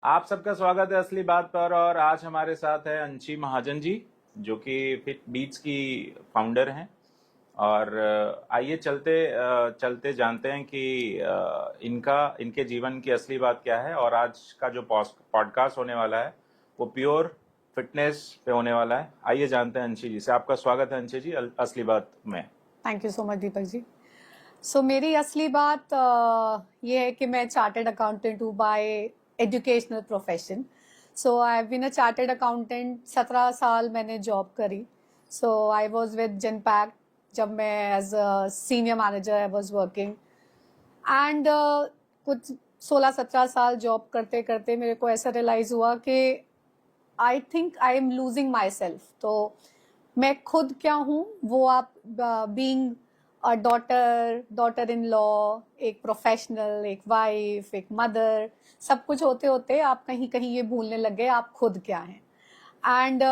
आप सबका स्वागत है असली बात पर। और आज हमारे साथ है अंशी महाजन जी, जो कि फिट बीट्स की फाउंडर हैं। और आइए चलते जानते हैं कि इनके जीवन की असली बात क्या है। और आज का जो पॉडकास्ट होने वाला है वो प्योर फिटनेस पे होने वाला है। आइए जानते हैं अंशी जी से। आपका स्वागत है अंशी जी असली बात में। Thank you so much Deepak ji. मेरी असली बात ये है कि मैं चार्टर्ड अकाउंटेंट हूँ by educational profession. I have been a chartered accountant. 17 साल मैंने जॉब करी। आई वाज विद जनपैक्ट जब मैं as a senior manager I was working. And कुछ 16-17 साल जॉब करते करते मेरे को ऐसा रियलाइज हुआ कि आई think I am losing my self. तो मैं खुद क्या हूँ वो आप बीइंग डॉटर इन लॉ, एक प्रोफेशनल, एक वाइफ, एक मदर, सब कुछ होते होते आप कहीं कहीं ये भूलने लग गए आप खुद क्या हैं। एंड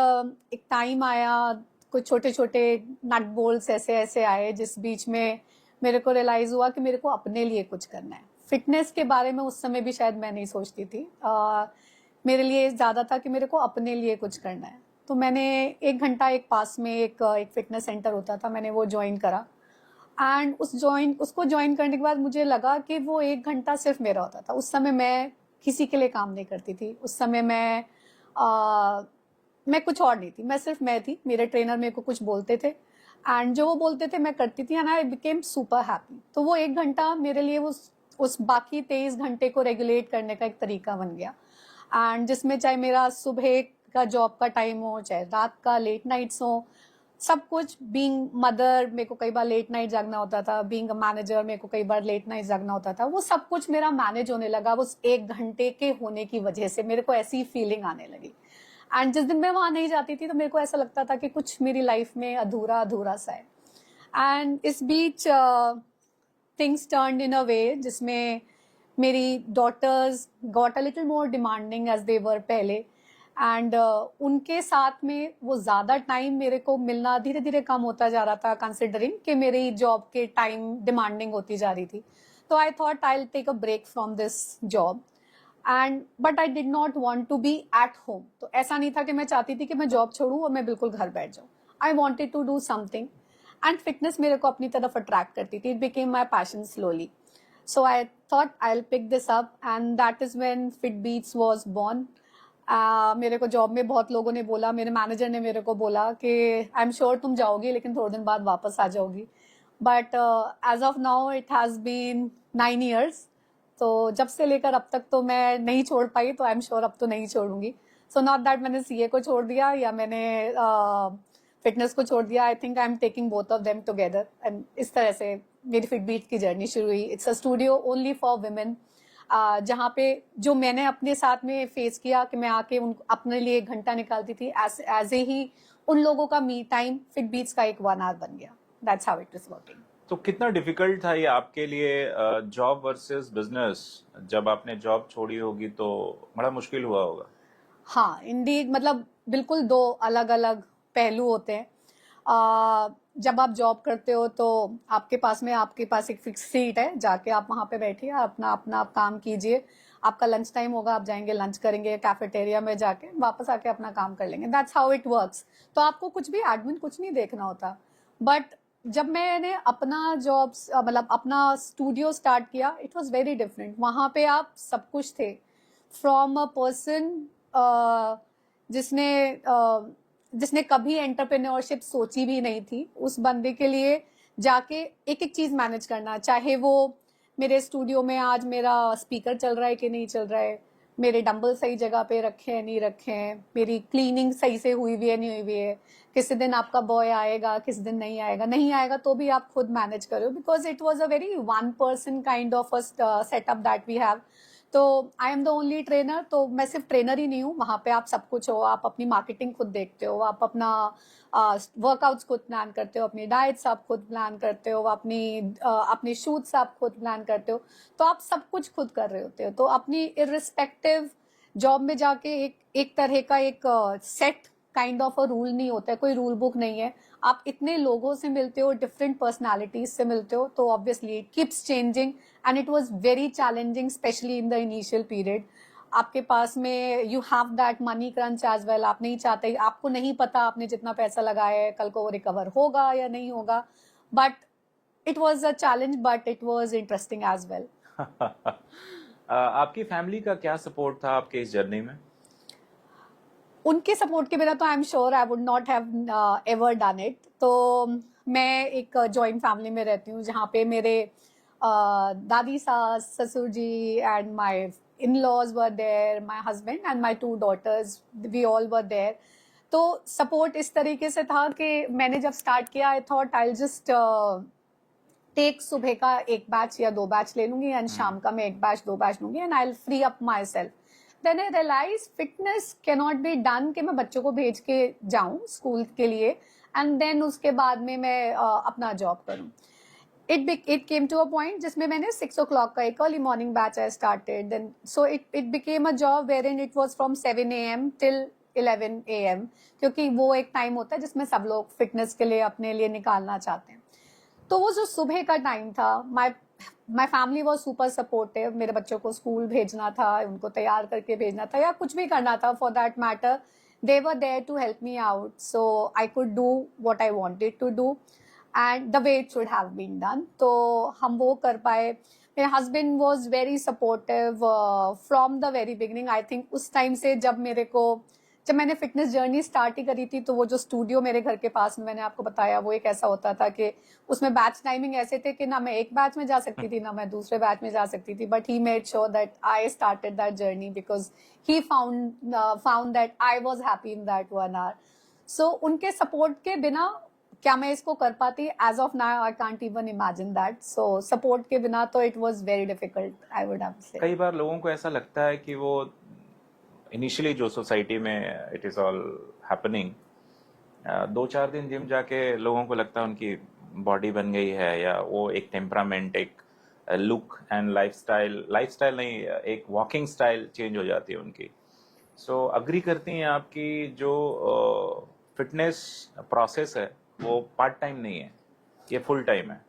एक टाइम आया, कुछ छोटे छोटे नट बोल्ट्स ऐसे ऐसे आए जिस बीच में मेरे को रियलाइज हुआ कि मेरे को अपने लिए कुछ करना है। फिटनेस के बारे में उस समय भी शायद मैं नहीं सोचती थी। मेरे लिए ज़्यादा था कि मेरे को अपने लिए कुछ करना है। तो मैंने 1 घंटा एक पास में एक फिटनेस सेंटर होता था, मैंने वो ज्वाइन करा। एंड उसको ज्वाइन करने के बाद मुझे लगा कि वो 1 घंटा सिर्फ मेरा होता था। उस समय मैं किसी के लिए काम नहीं करती थी। उस समय मैं कुछ और नहीं थी, मैं सिर्फ मैं थी। मेरे ट्रेनर मेरे को कुछ बोलते थे एंड जो वो बोलते थे मैं करती थी and I became super happy. तो वो 1 घंटा मेरे लिए उस बाकी 23 घंटे को रेगुलेट करने का एक तरीका बन गया। एंड जिसमें चाहे मेरा सुबह का जॉब का टाइम हो, चाहे रात का लेट नाइट्स हो, सब कुछ। बीइंग मदर मेरे को कई बार लेट नाइट जागना होता था, बीइंग अ मैनेजर मेरे को कई बार लेट नाइट जागना होता था। वो सब कुछ मेरा मैनेज होने लगा उस 1 घंटे के होने की वजह से। मेरे को ऐसी फीलिंग आने लगी। एंड जिस दिन मैं वहां नहीं जाती थी तो मेरे को ऐसा लगता था कि कुछ मेरी लाइफ में अधूरा अधूरा सा है। एंड इस बीच थिंग्स टर्न्ड इन अ वे जिसमें मेरी daughters got a little more demanding as they were पहले। एंड उनके साथ में वो ज़्यादा टाइम मेरे को मिलना धीरे धीरे कम होता जा रहा था, कंसिडरिंग कि मेरी जॉब के टाइम डिमांडिंग होती जा रही थी। तो I thought I will take a break from this job. And but I did not want to be at home. तो ऐसा नहीं था कि मैं चाहती थी कि मैं जॉब छोड़ूं और मैं बिल्कुल घर बैठ जाऊं। I wanted to do something and fitness मेरे को अपनी तरफ अट्रैक्ट करती थी। It became my passion slowly. I thought I'll pick this up and that is when FitBeats was born. मेरे को जॉब में बहुत लोगों ने बोला, मेरे मैनेजर ने मेरे को बोला कि आई एम श्योर तुम जाओगी लेकिन थोड़े दिन बाद वापस आ जाओगी। But as of now it has been 9 years। तो जब से लेकर अब तक तो मैं नहीं छोड़ पाई, तो आई एम श्योर अब तो नहीं छोड़ूंगी। नॉट दैट मैंने सीए को छोड़ दिया या मैंने फिटनेस को छोड़ दिया। आई think I am taking both of them together and इस तरह से मेरी फिटबीट की जर्नी शुरू हुई। It's a studio only for women, जहाँ पे जो मैंने अपने साथ में फेस किया कि मैं आके अपने लिए 1 घंटा निकालती थी, एज ए ही उन लोगों का मी टाइम फिटबीट्स का एक 1 hour बन गया। That's how it is working. तो कितना डिफिकल्ट था ये आपके लिए, जॉब वर्सेस बिजनेस? जब आपने जॉब छोड़ी होगी तो बड़ा मुश्किल हुआ होगा। हाँ इंडीड, मतलब बिल्कुल दो अलग अलग पहलू होते हैं। जब आप जॉब करते हो तो आपके पास एक फिक्स सीट है, जाके आप वहां पे बैठिए, अपना अपना आप काम कीजिए। आपका लंच टाइम होगा, आप जाएंगे लंच करेंगे कैफेटेरिया में, जाके वापस आके अपना काम कर लेंगे। That's how it works. तो आपको कुछ भी एडमिन कुछ नहीं देखना होता। बट जब मैंने अपना जॉब मतलब अपना स्टूडियो स्टार्ट किया, इट वॉज वेरी डिफरेंट। वहां पे आप सब कुछ थे। फ्रॉम अ पर्सन जिसने जिसने कभी एंटरप्रेन्योरशिप सोची भी नहीं थी, उस बंदे के लिए जाके एक एक चीज मैनेज करना, चाहे वो मेरे स्टूडियो में आज मेरा स्पीकर चल रहा है कि नहीं चल रहा है, मेरे डंबल सही जगह पे रखे हैं नहीं रखे हैं, मेरी क्लीनिंग सही से हुई हुई है नहीं हुई हुई है, किसी दिन आपका बॉय आएगा किसी दिन नहीं आएगा, नहीं आएगा तो भी आप खुद मैनेज करो। Because it was a very 1 person kind of setup that we have. तो I am the only trainer. तो मैं सिर्फ ट्रेनर ही नहीं हूँ, वहाँ पे आप सब कुछ हो। आप अपनी मार्केटिंग खुद देखते हो, आप अपना वर्कआउट्स खुद प्लान करते हो, अपनी डाइट्स आप खुद प्लान करते हो, अपनी शूट्स आप खुद प्लान करते हो। तो आप सब कुछ खुद कर रहे होते हो। तो अपनी इर्रिस्पेक्टिव जॉब में जाके एक तरह का एक set kind of a rule नहीं होता है, कोई रूल बुक नहीं है। आप इतने लोगों से मिलते हो, डिफरेंट पर्सनालिटीज से मिलते हो, तो obviously it keeps changing and it was very challenging, specially in the initial period. आपके पास में you have that money crunch as well, आप नहीं चाहते, आपको नहीं पता आपने जितना पैसा लगाया है कल को वो रिकवर होगा या नहीं होगा, but it was a challenge but it was interesting as well. आपकी फैमिली का क्या सपोर्ट था आपके इस जर्नी में? उनके सपोर्ट के बिना तो I am sure I would not have ever done it. तो मैं एक जॉइंट फैमिली में रहती हूँ जहाँ पे मेरे दादी सास ससुर जी and my in-laws were there, my husband and my 2 daughters, we all were there. तो सपोर्ट इस तरीके से था कि मैंने जब स्टार्ट किया I thought I just take सुबह का एक बैच या 2 बैच ले लूंगी एंड शाम का मैं एक बैच 2 बैच लूंगी and I will free up myself. Then I realise fitness can not be done कि मैं बच्चों को भेज के जाऊं स्कूल के लिए एंड देन उसके बाद में मैं अपना जॉब करूं। It came to a point जिसमें मैंने 6 o'clock का एक early morning batch I started, then so it became a job wherein it was from 7 a.m. till 11 a.m. क्योंकि वो एक टाइम होता है जिसमें सब लोग फिटनेस के लिए अपने लिए निकालना चाहते हैं। तो वो जो सुबह का टाइम था, my family was super supportive. मेरे बच्चों को स्कूल भेजना था, उनको तैयार करके भेजना था या कुछ भी करना था for that matter, they were there to help me out so I could do what I wanted to do and the way it should have been done. तो हम वो कर पाए। मेरे husband was very supportive from the very beginning. I think उस time से जब मैंने फिटनेस जर्नी स्टार्ट ही करी थी, तो वो जो स्टूडियो मेरे घर के पास में मैंने आपको बताया, वो एक ऐसा होता था कि उसमें बैच टाइमिंग ऐसे थे कि ना मैं एक बैच में जा सकती थी ना मैं दूसरे बैच में जा सकती थी, but he made sure that I started that journey because he found that I was happy in that 1 hour। So उनके सपोर्ट के बिना क्या मैं इसको कर पाती? As of now I can't even imagine that. So support के बिना तो it was very difficult, I would have say. कई बार लोगों को ऐसा लगता है कि वो इनिशियली जो सोसाइटी में इट इज ऑल हैपनिंग, 2-4 दिन जिम जाके लोगों को लगता है उनकी बॉडी बन गई है, या वो एक टेम्परामेंट, एक लुक एंड लाइफस्टाइल नहीं, एक वॉकिंग स्टाइल चेंज हो जाती है उनकी। सो अग्री करती हैं आपकी जो फिटनेस प्रोसेस है वो पार्ट टाइम नहीं है, ये फुल टाइम है?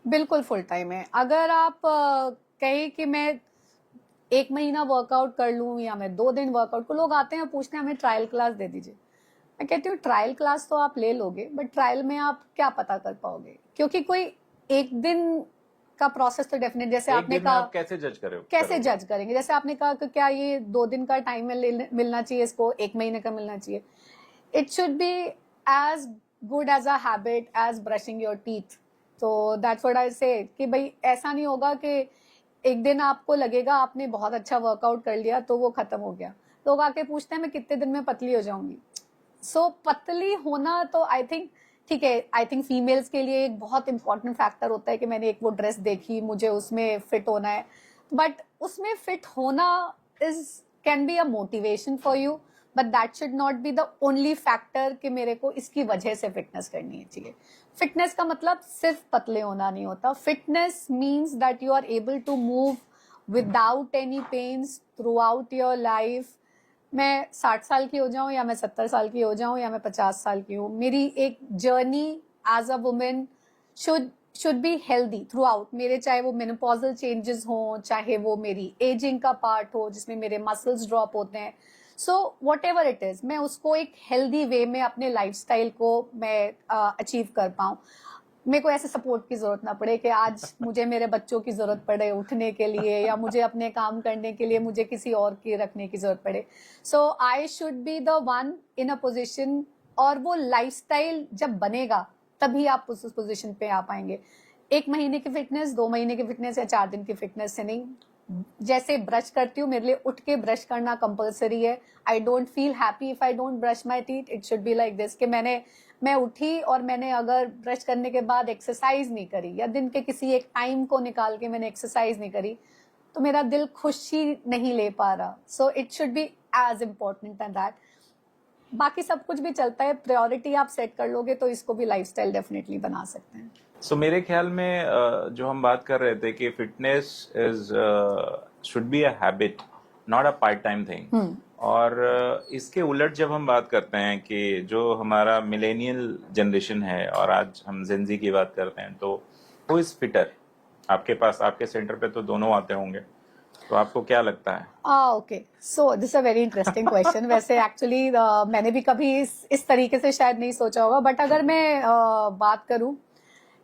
बिल्कुल फुल टाइम है। अगर आप कहें कि मैं 1 महीना वर्कआउट कर लूं या मैं 2 दिन वर्कआउट को, लोग आते हैं पूछते हैं हमें ट्रायल क्लास दे दीजिए। मैं कहती हूँ ट्रायल क्लास तो आप ले लोगे, बट ट्रायल में आप क्या पता कर पाओगे? क्योंकि कोई एक दिन का प्रोसेस तो डेफिनेट, जैसे एक आपने दिन में कहा आप कैसे जज कैसे करोगे? जज करेंगे? जैसे आपने कहा कि क्या ये 2 दिन का टाइम मिलना चाहिए, इसको 1 महीने का मिलना चाहिए। It should be as good as a habit as brushing your teeth. तो दैट्स व्हाट आई से कि भाई ऐसा नहीं होगा कि एक दिन आपको लगेगा आपने बहुत अच्छा वर्कआउट कर लिया तो वो खत्म हो गया। लोग आके पूछते हैं मैं कितने दिन में पतली हो जाऊंगी। सो पतली होना तो आई थिंक ठीक है, आई थिंक फीमेल्स के लिए एक बहुत इंपॉर्टेंट फैक्टर होता है कि मैंने एक वो ड्रेस देखी, मुझे उसमें फिट होना है, बट उसमें फिट होना is can be a motivation for you, but that should not be the only factor कि मेरे को इसकी वजह से फिटनेस करनी चाहिए। फिटनेस का मतलब सिर्फ पतले होना नहीं होता। Fitness means that you are able to move without any pains throughout your life. मैं 60 साल की हो जाऊं या मैं 70 साल की हो जाऊं या मैं 50 साल की हूं, मेरी एक journey as a women should be healthy throughout. मेरे चाहे वो मेनोपॉजल चेंजेस हो, चाहे वो मेरी एजिंग का पार्ट हो जिसमें मेरे मसल्स ड्रॉप होते हैं, so what ever it is, मैं उसको एक हेल्दी वे में अपने लाइफस्टाइल को मैं अचीव कर पाऊं। मेरे को ऐसे सपोर्ट की जरूरत ना पड़े कि आज मुझे मेरे बच्चों की जरूरत पड़े उठने के लिए या मुझे अपने काम करने के लिए मुझे किसी और की रखने की जरूरत पड़े। So I should be the one in a position, और वो लाइफस्टाइल जब बनेगा तभी आप उस पोजिशन पे आ पाएंगे। 1 महीने की फिटनेस, 2 महीने की फिटनेस या 4 दिन की फिटनेस से नहीं। जैसे ब्रश करती हूँ, मेरे लिए उठ के ब्रश करना कंपलसरी है। I don't feel happy if I don't brush my teeth. It should be like this कि मैं उठी और मैंने अगर ब्रश करने के बाद एक्सरसाइज नहीं करी या दिन के किसी एक टाइम को निकाल के मैंने एक्सरसाइज नहीं करी, तो मेरा दिल खुशी नहीं ले पा रहा। So it should be as important and that. बाकी सब कुछ भी चलता है, प्रायोरिटी आप सेट कर लोगे तो इसको भी लाइफस्टाइल डेफिनेटली बना सकते हैं। सो मेरे ख्याल में जो हम बात कर रहे थे कि fitness is should be a habit, not a part time thing. और इसके उलट जब हम बात करते हैं कि जो हमारा मिलेनियल जनरेशन है और आज हम जेनजी की बात करते हैं, तो हु इज फिटर? आपके पास, आपके सेंटर पे तो दोनों आते होंगे, तो आपको क्या लगता है? Okay, so this a very interesting question. वैसे एक्चुअली मैंने भी कभी इस तरीके से शायद नहीं सोचा होगा, बट अगर मैं बात करूं,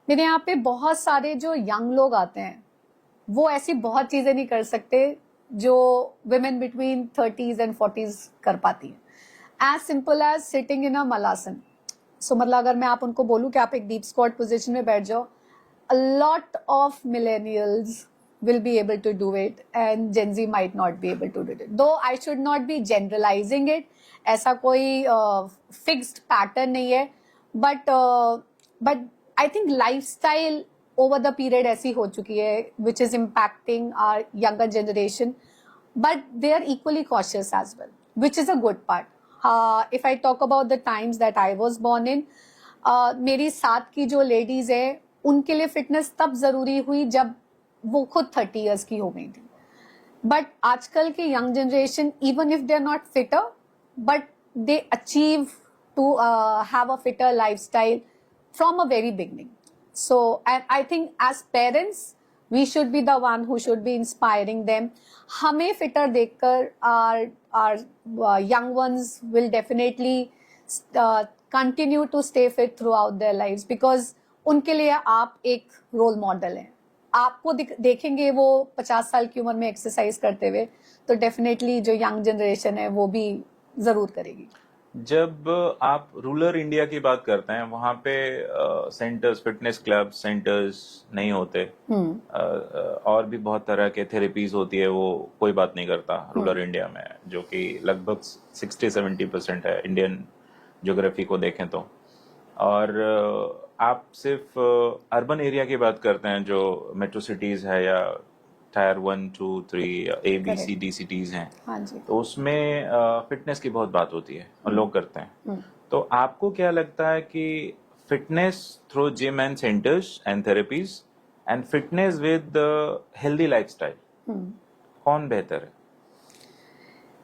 मेरे यहाँ पे बहुत सारे जो यंग लोग आते हैं वो ऐसी बहुत चीजें नहीं कर सकते जो women between 30s and 40s कर पाती हैं। As simple as sitting in a malasan. So मतलब अगर मैं आप उनको बोलूं कि आप एक डीप स्क्वाट पोजिशन में बैठ जाओ, a lot of millennials will be able to do it and Gen Z might not be able to do it. Though I should not be generalizing it, ऐसा कोई fixed pattern नहीं है, but I think lifestyle over the period ऐसी हो चुकी है which is impacting our younger generation, but they are equally cautious as well, which is a good part. If I talk about the times that I was born in, मेरी साथ की जो ladies है उनके लिए फिटनेस तब जरूरी हुई जब वो खुद 30 इयर्स की हो गई थी। बट आजकल की young generation, even if they are not fitter, but they achieve to have a fitter lifestyle from a very beginning. So I think as parents we should be the one who should be inspiring them. हमें fitter देखकर our young ones will definitely continue to stay fit throughout their lives, because उनके लिए आप एक role model हैं। आपको देखेंगे वो 50 साल की उम्र में एक्सरसाइज करते हुए, तो डेफिनेटली जो यंग जनरेशन है वो भी जरूर करेगी। जब आप रूरल इंडिया की बात करते हैं, वहां पे सेंटर्स, फिटनेस क्लब सेंटर्स नहीं होते, और भी बहुत तरह के थेरेपीज होती है, वो कोई बात नहीं करता रूरल इंडिया में, जो कि लगभग 60-70% है इंडियन ज्योग्राफी को देखें तो। और आप सिर्फ अर्बन एरिया की बात करते हैं, जो मेट्रो सिटीज है या टायर 1, 2, 3 ABCD सिटीज हैं, हाँ जी। तो उसमें फिटनेस की बहुत बात होती है और लोग करते हैं। तो आपको क्या लगता है कि fitness through gym and centres and therapies and fitness with healthy lifestyle, कौन बेहतर है?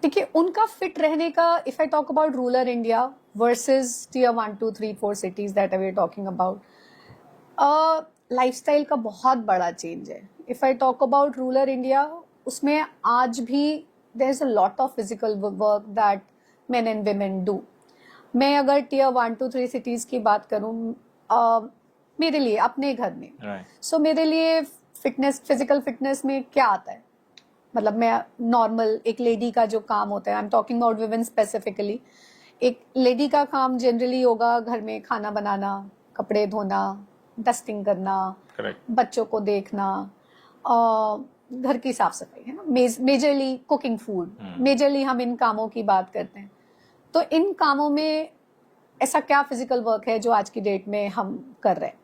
देखिए, उनका फिट रहने का, if I talk about rural India versus tier 1, 2, 3, 4 cities that we are talking about, lifestyle का बहुत बड़ा चेंज है। If I talk about rural India, उसमें आज भी there is a lot of physical work that men and women do. मैं अगर tier 1, 2, 3 cities की बात करूं, मेरे लिए अपने घर में, सो मेरे लिए फिटनेस, फिजिकल फिटनेस में क्या आता है, मतलब मैं नॉर्मल एक लेडी का जो काम होता है, आई am talking about women specifically, एक लेडी का काम जनरली होगा घर में खाना बनाना, कपड़े धोना, डस्टिंग करना, बच्चों को देखना, घर की साफ सफाई, है ना, मेजरली कुकिंग फूड, मेजरली हम इन कामों की बात करते हैं। तो इन कामों में ऐसा क्या फिजिकल वर्क है जो आज की डेट में हम कर रहे हैं?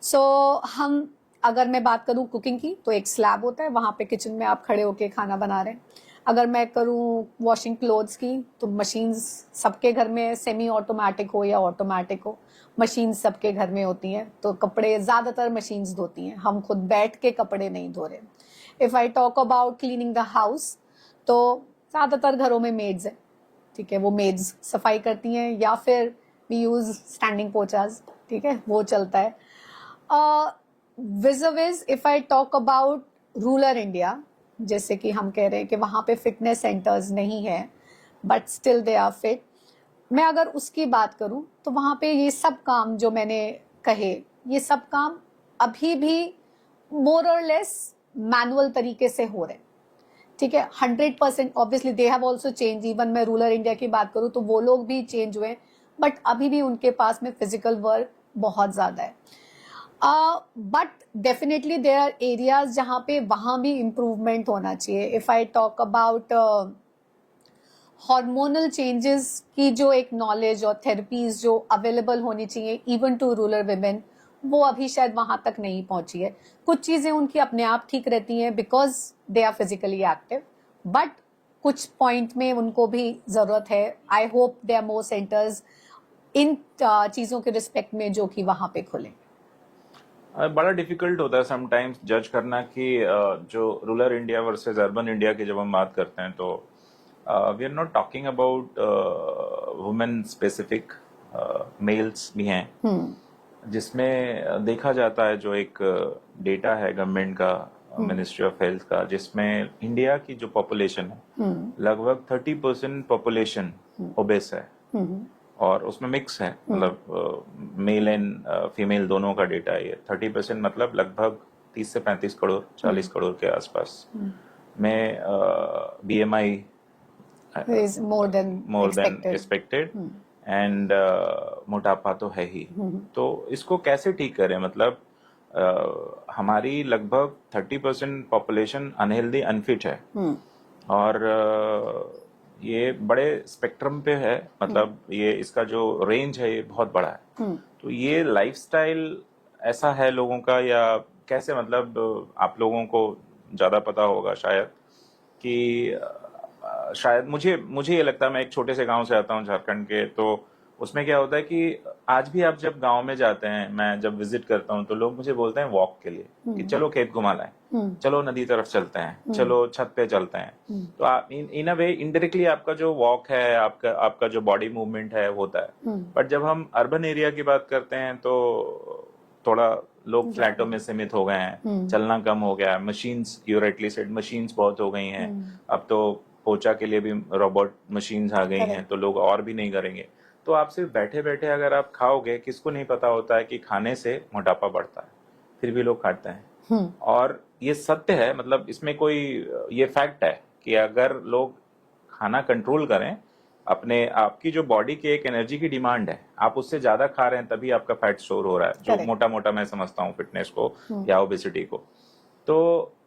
सो हम, अगर मैं बात करूं कुकिंग की, तो एक स्लैब होता है, वहां पे किचन में आप खड़े होके खाना बना रहे हैं। अगर मैं करूं वॉशिंग क्लोथ्स की, तो मशीन्स सबके घर में, सेमी ऑटोमेटिक हो या ऑटोमेटिक हो, मशीन सबके घर में होती हैं, तो कपड़े ज्यादातर मशीन्स धोती हैं, हम खुद बैठ के कपड़े नहीं धो रहे। If I talk about cleaning the house, तो ज्यादातर घरों में मेड्स है, ठीक है, वो मेड्स सफाई करती हैं, या फिर वी यूज स्टैंडिंग पोचाज, ठीक है, वो चलता है। विज़ if I talk about rural India, जैसे कि हम कह रहे हैं कि वहां पे फिटनेस सेंटर्स नहीं है, but still they are fit, मैं अगर उसकी बात करूं, तो वहां पे ये सब काम जो मैंने कहे, ये सब काम अभी भी मोर और लेस मैनुअल तरीके से हो रहे हैं, ठीक है। 100% obviously they have also change. Even मैं रूरल इंडिया की बात करूं तो वो लोग भी चेंज हुए, बट अभी भी उनके पास में फिजिकल वर्क बहुत ज्यादा है। But definitely there are areas जहां पे वहां भी इम्प्रूवमेंट होना चाहिए। If I talk about hormonal changes की जो एक नॉलेज और थेरेपीज जो अवेलेबल होनी चाहिए इवन टू रूरल विमेन, वो अभी शायद वहां तक नहीं पहुंची है। कुछ चीजें उनकी अपने आप ठीक रहती हैं because they are physically active, but कुछ पॉइंट में उनको भी जरूरत है। I hope they are more centres इन चीजों के रिस्पेक्ट में जो कि वहां पे खुले। बड़ा डिफिकल्ट होता है समटाइम्स जज करना कि जो rural India versus urban India की जब हम बात करते हैं, तो we are not talking about women specific, males भी हैं, जिसमें देखा जाता है, जो एक डेटा है गवर्नमेंट का, मिनिस्ट्री ऑफ हेल्थ का, जिसमें इंडिया की जो पॉपुलेशन है लगभग 30% पॉपुलेशन ओबेस है, और उसमें मिक्स है, मतलब मेल एंड फीमेल दोनों का डेटा है ये। 30% मतलब लगभग 30 से 35 करोड़ 40 करोड़ के आसपास में BMI is more than expected, and मोटापा तो है ही। तो इसको कैसे ठीक करें? मतलब हमारी लगभग 30% पॉपुलेशन अनहेल्दी अनफिट है, और ये बड़े स्पेक्ट्रम पे है, मतलब ये इसका जो रेंज है ये बहुत बड़ा है। तो ये लाइफस्टाइल ऐसा है लोगों का, या कैसे? मतलब आप लोगों को ज्यादा पता होगा शायद, कि शायद मुझे ये लगता है, मैं एक छोटे से गांव से आता हूँ झारखंड के, तो उसमें क्या होता है कि आज भी आप जब गांव में जाते हैं, मैं जब विजिट करता हूँ, तो लोग मुझे बोलते हैं वॉक के लिए कि चलो खेत घुमा लाएं, चलो नदी तरफ चलते हैं, चलो छत पे चलते हैं। तो आप इन अ वे इनडायरेक्टली आपका जो वॉक है, आपका जो बॉडी मूवमेंट है होता है। बट जब हम अर्बन एरिया की बात करते हैं तो थोड़ा लोग फ्लैटों में सीमित हो गए हैं, चलना कम हो गया है, machines, you rightly said, machines बहुत हो गई हैं। अब तो पोछा के लिए भी रोबोट मशीन्स आ गई हैं, तो लोग और भी नहीं करेंगे। तो आप सिर्फ बैठे बैठे अगर आप खाओगे, किसको नहीं पता होता है कि खाने से मोटापा बढ़ता है, फिर भी लोग खाते हैं। और ये सत्य है, मतलब इसमें कोई, ये फैक्ट है कि अगर लोग खाना कंट्रोल करें, अपने आपकी जो बॉडी की एक एनर्जी की डिमांड है, आप उससे ज्यादा खा रहे हैं, तभी आपका फैट स्टोर हो रहा है, जो मोटा मोटा मैं समझता हूँ फिटनेस को या ओबेसिटी को। तो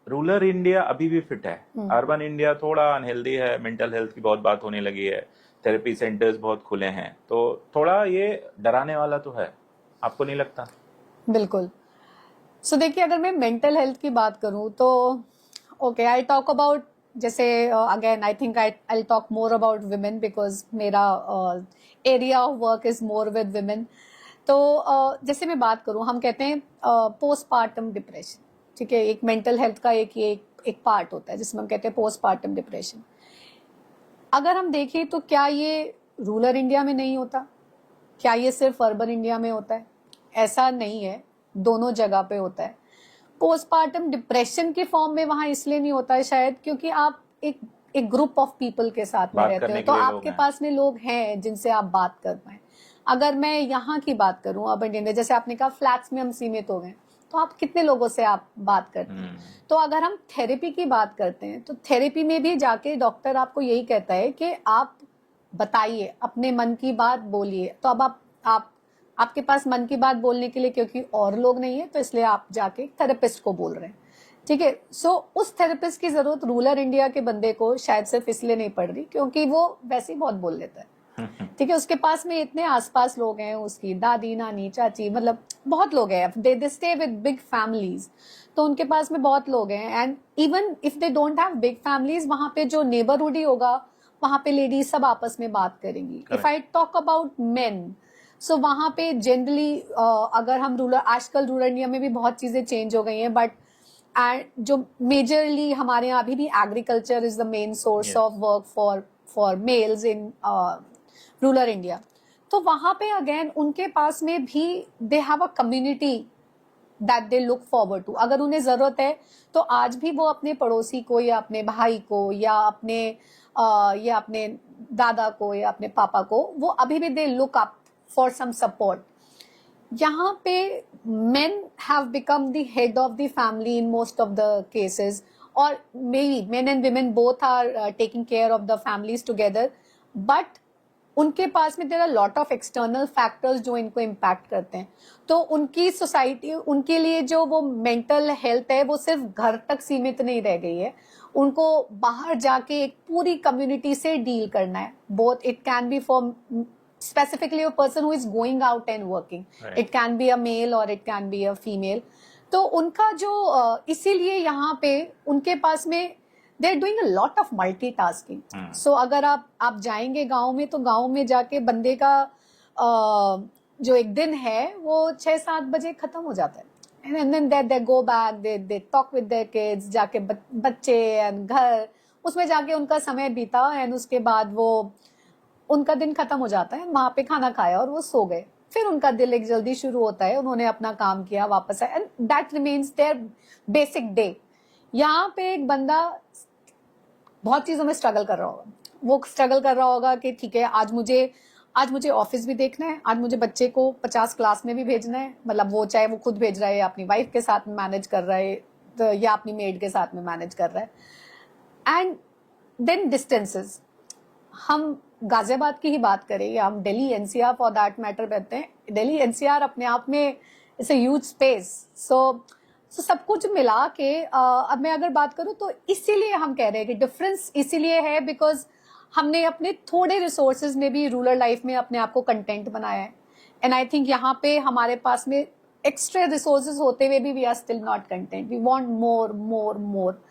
रूरल इंडिया अभी भी फिट है, अर्बन इंडिया थोड़ा अनहेल्दी है, मेंटल हेल्थ की बहुत बात होने लगी है, थेरेपी सेंटर्स बहुत खुले हैं, तो थोड़ा ये डराने वाला तो है, आपको नहीं लगता? बिल्कुल। सो देखिए, अगर मैं मेंटल हेल्थ की बात करूं तो ओके, आई टॉक अबाउट, जैसे again I think I talk more about women, because मेरा area of work is more with women. तो जैसे मैं बात करूं, हम कहते हैं पोस्टपार्टम डिप्रेशन, ठीक है, एक मेंटल हेल्थ का एक पार्ट होता है जिसमें हम कहते हैं पोस्टपार्टम डिप्रेशन। अगर हम देखें तो क्या ये रूरल इंडिया में नहीं होता? क्या ये सिर्फ अर्बन इंडिया में होता है? ऐसा नहीं है, दोनों जगह पे होता है। पोस्टपार्टम डिप्रेशन के फॉर्म में वहां इसलिए नहीं होता है शायद क्योंकि आप एक ग्रुप ऑफ पीपल के साथ में रहते हो, तो आपके पास में लोग हैं जिनसे आप बात कर पाए। अगर मैं यहाँ की बात करूं, अब इंडिया में, जैसे आपने कहा फ्लैट्स में हम सीमित हो गए, तो आप कितने लोगों से आप बात करते हैं? तो अगर हम थेरेपी की बात करते हैं, तो थेरेपी में भी जाके डॉक्टर आपको यही कहता है कि आप बताइए, अपने मन की बात बोलिए। तो अब आप आपके पास मन की बात बोलने के लिए क्योंकि और लोग नहीं है, तो इसलिए आप जाके थेरेपिस्ट को बोल रहे हैं, ठीक है। सो उस थेरेपिस्ट की जरूरत रूरल इंडिया के बंदे को शायद सिर्फ इसलिए नहीं पड़ रही क्योंकि वो वैसे ही बहुत बोल लेता है, ठीक है। उसके पास में इतने आसपास लोग हैं, उसकी दादी, नानी, चाची, मतलब बहुत लोग हैं, they stay with big families, तो उनके पास में बहुत लोग हैं। And even if they don't have big families, वहां पे जो नेबरहुड ही होगा, वहां पे लेडीज सब आपस में बात करेंगी। If I talk about men, so वहां पे जनरली अगर हम आजकल रूरल इंडिया में भी बहुत चीजें चेंज हो गई हैं, बट जो मेजरली हमारे यहाँ अभी भी agriculture is the main source of work for males in rural India. तो वहां पे अगेन उनके पास में भी they have a community that they look forward to. अगर उन्हें जरूरत है तो आज भी वो अपने पड़ोसी को या अपने भाई को या अपने दादा को या अपने पापा को, वो अभी भी they look up for some support. यहाँ पे men have become the head of the family in most of the cases, or maybe men and women both are taking care of the families together, but उनके पास में there are lot of external factors जो इनको impact करते हैं। तो उनकी society, उनके लिए जो वो मेंटल हेल्थ है वो सिर्फ घर तक सीमित नहीं रह गई है, उनको बाहर जाके एक पूरी कम्युनिटी से डील करना है। Both it can be for specifically a person who is going out and working, right. It can be a male or it can be a female. तो उनका जो इसीलिए यहाँ पे उनके पास में they are doing a lot of multitasking. So अगर आप जाएंगे गांव में, तो गांव में जाके बंदे का जो एक दिन है वो 6-7 बजे खत्म हो जाता है, and then they go back, they talk with their kids, जाके बच्चे and घर, उसमें जाके उनका समय बीता, and उसके बाद वो उनका दिन खत्म हो जाता है, वहां पे खाना खाया और वो सो गए। फिर उनका दिल एक जल्दी शुरू होता है, उन्होंने अपना काम किया, वापस आए, and that remains their basic day. यहाँ पे एक बंदा बहुत चीजों में स्ट्रगल कर रहा होगा। वो स्ट्रगल कर रहा होगा कि ठीक है, आज मुझे ऑफिस भी देखना है, आज मुझे बच्चे को 50 क्लास में भी भेजना है, मतलब वो चाहे वो खुद भेज रहा है या अपनी वाइफ के साथ में मैनेज कर रहा है, तो या अपनी मेड के साथ में मैनेज कर रहा है। एंड देन डिस्टेंसेस, हम गाजियाबाद की ही बात करें या हम Delhi NCR for that matter कहते हैं, दिल्ली एनसीआर अपने आप में इट्स अ ह्यूज स्पेस। सो सब कुछ मिला के अब मैं अगर बात करूं तो इसीलिए हम कह रहे हैं कि डिफरेंस इसीलिए है बिकॉज हमने अपने थोड़े रिसोर्सेज में भी रूरल लाइफ में अपने आप को कंटेंट बनाया है। एंड आई थिंक यहाँ पे हमारे पास में एक्स्ट्रा रिसोर्सेज होते हुए भी we are still not content, we want more more more.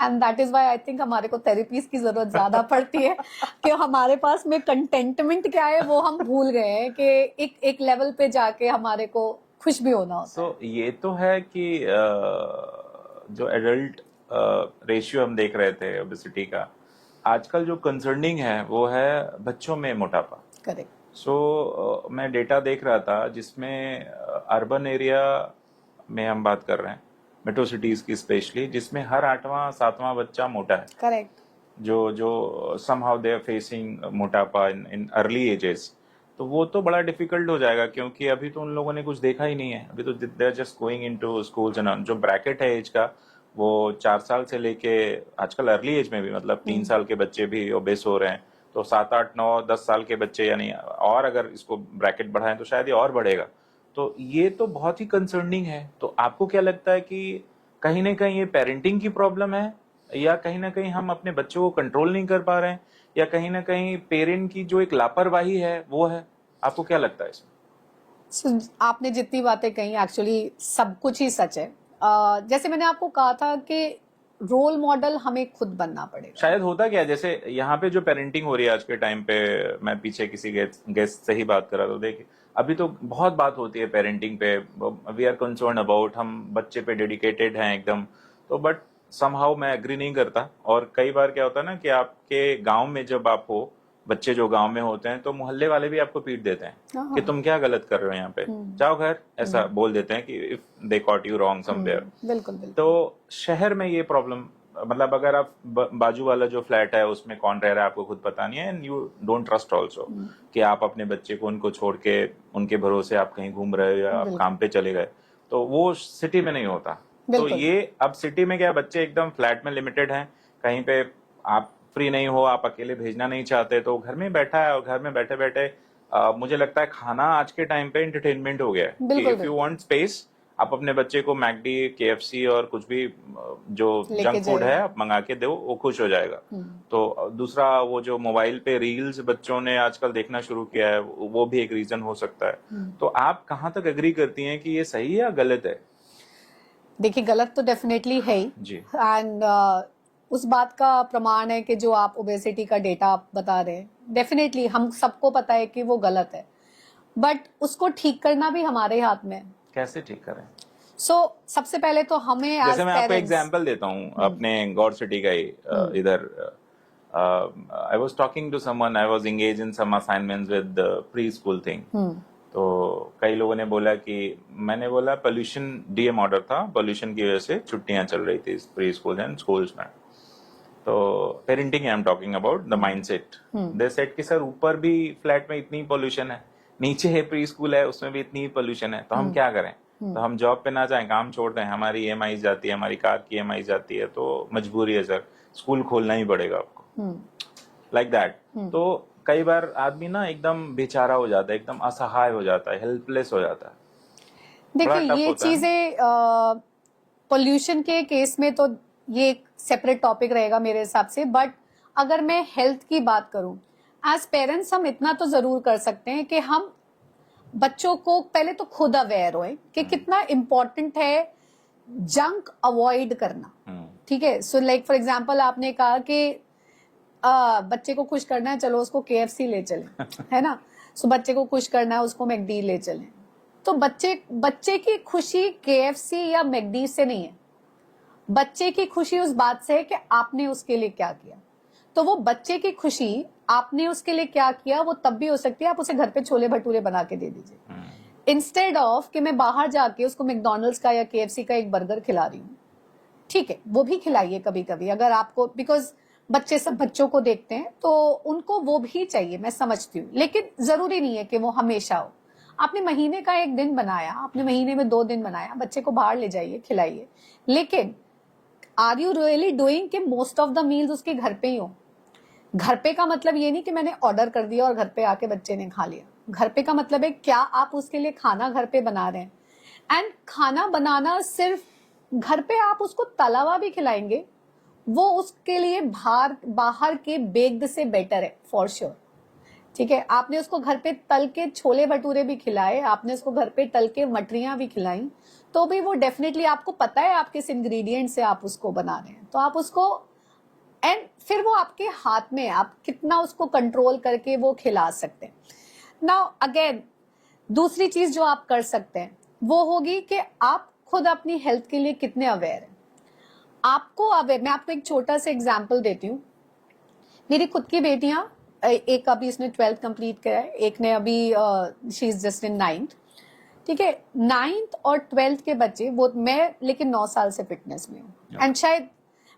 And that is why I think हमारे को थेरेपीज की जरूरत ज्यादा पड़ती है कि हमारे पास में कंटेंटमेंट क्या है वो हम भूल गए हैं कि एक लेवल पे जाके हमारे को खुश भी होना होता है। So, ये तो है कि जो एडल्ट रेशियो हम देख रहे थे ओबेसिटी का, आजकल जो कंसर्निंग है वो है बच्चों में मोटापा। करेक्ट। सो मैं डेटा देख रहा था जिसमें अर्बन एरिया में हम बात कर रहे हैं, मेट्रो सिटीज की स्पेशली, जिसमें हर 8वां 7वां बच्चा मोटा है। करेक्ट। जो समहाउ दे आर फेसिंग मोटापा इन अर्ली एजेस। तो वो तो बड़ा डिफिकल्ट हो जाएगा क्योंकि अभी तो उन लोगों ने कुछ देखा ही नहीं है, अभी तो they are just going into schools and जो ब्रैकेट है एज का वो 4 साल से लेके आजकल अर्ली एज में भी, मतलब 3 साल के बच्चे भी ओबेस हो रहे हैं, तो 7 8 9 10 साल के बच्चे, यानी और अगर इसको ब्रैकेट बढ़ाएं तो शायद ये और बढ़ेगा। तो ये तो बहुत ही कंसर्निंग है। तो आपको क्या लगता है कि कहीं ना कहीं ये पेरेंटिंग की प्रॉब्लम है, या कहीं ना कहीं हम अपने बच्चों को कंट्रोल नहीं कर पा रहे हैं, या कहीं ना कहीं पेरेंट की जो एक लापरवाही है वो है? आपको क्या लगता है इसमें? So, आपने जितनी बातें कही एक्चुअली सब कुछ ही सच है। जैसे मैंने आपको कहा था कि रोल मॉडल हमें खुद बनना पड़ेगा। शायद होता क्या है, जैसे यहाँ पे जो पेरेंटिंग हो रही है आज के टाइम पे, मैं पीछे किसी गेस्ट से ही बात कर रहा था, देखिए अभी तो बहुत बात होती है पेरेंटिंग पे, वी आर कंसर्न अबाउट, हम बच्चे पे डेडिकेटेड हैं एकदम, तो बट समहाउ मैं एग्री नहीं करता। और कई बार क्या होता है ना कि आपके गांव में जब आप हो, बच्चे जो गांव में होते हैं, तो मोहल्ले वाले भी आपको पीट देते हैं कि तुम क्या गलत कर रहे हो यहाँ पे, जाओ घर, ऐसा बोल देते हैं कि if they caught you wrong somewhere. बिल्कुल बिल्कुल। तो शहर में ये प्रॉब्लम, मतलब अगर आप बाजू वाला जो फ्लैट है उसमें कौन रह रहा है आपको खुद पता नहीं है, and you don't trust also कि आप अपने बच्चे को उनको छोड़ के उनके भरोसे आप कहीं घूम रहे हो या आप काम पे चले गए, तो वो सिटी में नहीं होता। तो ये अब सिटी में क्या, बच्चे एकदम फ्लैट में लिमिटेड हैं, कहीं पे आप फ्री नहीं हो, आप अकेले भेजना नहीं चाहते, तो घर में बैठा है, और घर में बैठे बैठे मुझे लगता है खाना आज के टाइम पे एंटरटेनमेंट हो गया है। इफ यू वांट स्पेस, आप अपने बच्चे को मैकडी, केएफसी और कुछ भी जो जंक फूड है आप मंगा के दो, वो खुश हो जाएगा। तो दूसरा, वो जो मोबाइल पे रील्स बच्चों ने आजकल देखना शुरू किया है, वो भी एक रीजन हो सकता है। तो आप कहाँ तक एग्री करती हैं कि ये सही है या गलत है? देखिए, गलत तो डेफिनेटली है ही जी। एंड उस बात का प्रमाण है कि जो आप ओबेसिटी का डेटा आप बता रहे हैं, डेफिनेटली हम सबको पता है कि वो गलत है, बट उसको ठीक करना भी हमारे हाथ में है। कैसे ठीक करें? सबसे पहले तो हमें जैसे मैं आपको एग्जांपल देता हूँ अपने गौर सिटी का ही, इधर I was talking to someone, I was engage in some assignments with pre school thing. तो कई लोगों ने बोला कि, मैंने बोला पोल्यूशन डीएम ऑर्डर था, पोल्यूशन की वजह से छुट्टियां चल रही थी प्री स्कूल एंड स्कूल्स में। तो parenting I am talking about the mindset. They said कि सर ऊपर भी फ्लैट में इतनी पोल्यूशन है, नीचे है प्री स्कूल है उसमें भी इतनी पोल्यूशन है, तो हम क्या करें? तो हम जॉब पे ना जाएं, काम छोड़ दें, हमारी ईएमआई जाती है, हमारी कार की ईएमआई जाती है, तो मजबूरी है सर, स्कूल खोलना ही पड़ेगा आपको, लाइक दैट। तो कई बार आदमी ना एकदम बेचारा हो जाता है, एकदम असहाय हो जाता है, हेल्पलेस हो जाता है। देखिए, ये चीजें पोल्यूशन के केस में तो ये एक सेपरेट टॉपिक रहेगा मेरे हिसाब से, बट अगर मैं हेल्थ की बात करूं, एज पेरेंट्स हम इतना तो जरूर कर सकते हैं कि हम बच्चों को पहले तो खुद अवेयर होए कि कितना इम्पोर्टेंट है जंक अवॉइड करना। ठीक है, सो लाइक फॉर एग्जांपल आपने कहा कि बच्चे को खुश करना है, चलो उसको केएफसी ले चलें, है ना। सो बच्चे को खुश करना है, उसको मैकडी ले चलें। तो बच्चे की खुशी केएफसी या मैकडी से नहीं है, बच्चे की खुशी उस बात से है कि आपने उसके लिए क्या किया। तो वो बच्चे की खुशी आपने उसके लिए क्या किया, वो तब भी हो सकती है आप उसे घर पे छोले भटूरे बना के दे दीजिए, इंस्टेड ऑफ कि मैं बाहर जाके उसको मैकडॉनल्ड्स का या केएफसी का एक बर्गर खिला रही हूँ। ठीक है, वो भी खिलाइए कभी कभी अगर आपको, बिकॉज बच्चे सब बच्चों को देखते हैं तो उनको वो भी चाहिए, मैं समझती हूँ, लेकिन जरूरी नहीं है कि वो हमेशा हो। आपने महीने का एक दिन बनाया, आपने महीने में 2 दिन बनाया, बच्चे को बाहर ले जाइए, खिलाइए, लेकिन आर यू रियली डूइंग कि मोस्ट ऑफ द मील्स उसके घर पे ही हो? घर पे का मतलब ये नहीं कि मैंने ऑर्डर कर दिया और घर पे आके बच्चे ने खा लिया। घर पे का मतलब है क्या आप उसके लिए खाना घर पे बना रहे हैं। एंड खाना बनाना सिर्फ घर पे आप उसको तला हुआ भी खिलाएंगे, वो उसके लिए बाहर बाहर के बेक्ड से बेटर है फॉर श्योर। ठीक है, आपने उसको घर पे तल के छोले भटूरे भी खिलाए, आपने उसको घर पे तल के मटरियां भी खिलाई, तो भी वो डेफिनेटली, आपको पता है आप किस इंग्रेडिएंट से आप उसको बना रहे हैं, तो आप उसको, एंड फिर वो आपके हाथ में, आप कितना उसको कंट्रोल करके वो खिला सकते हैं। नाउ अगेन, दूसरी चीज जो आप कर सकते हैं वो होगी कि आप खुद अपनी हेल्थ के लिए कितने अवेयर हैं। आपको अवेयर, मैं आपको एक छोटा सा एग्जांपल देती हूँ। मेरी खुद की बेटियां, एक अभी इसने 12th कंप्लीट किया है, एक ने अभी she is just in 9th। ठीक है, 9th और 12th के बच्चे, वो मैं लेकिन 9 साल से फिटनेस में हूँ। एंड शायद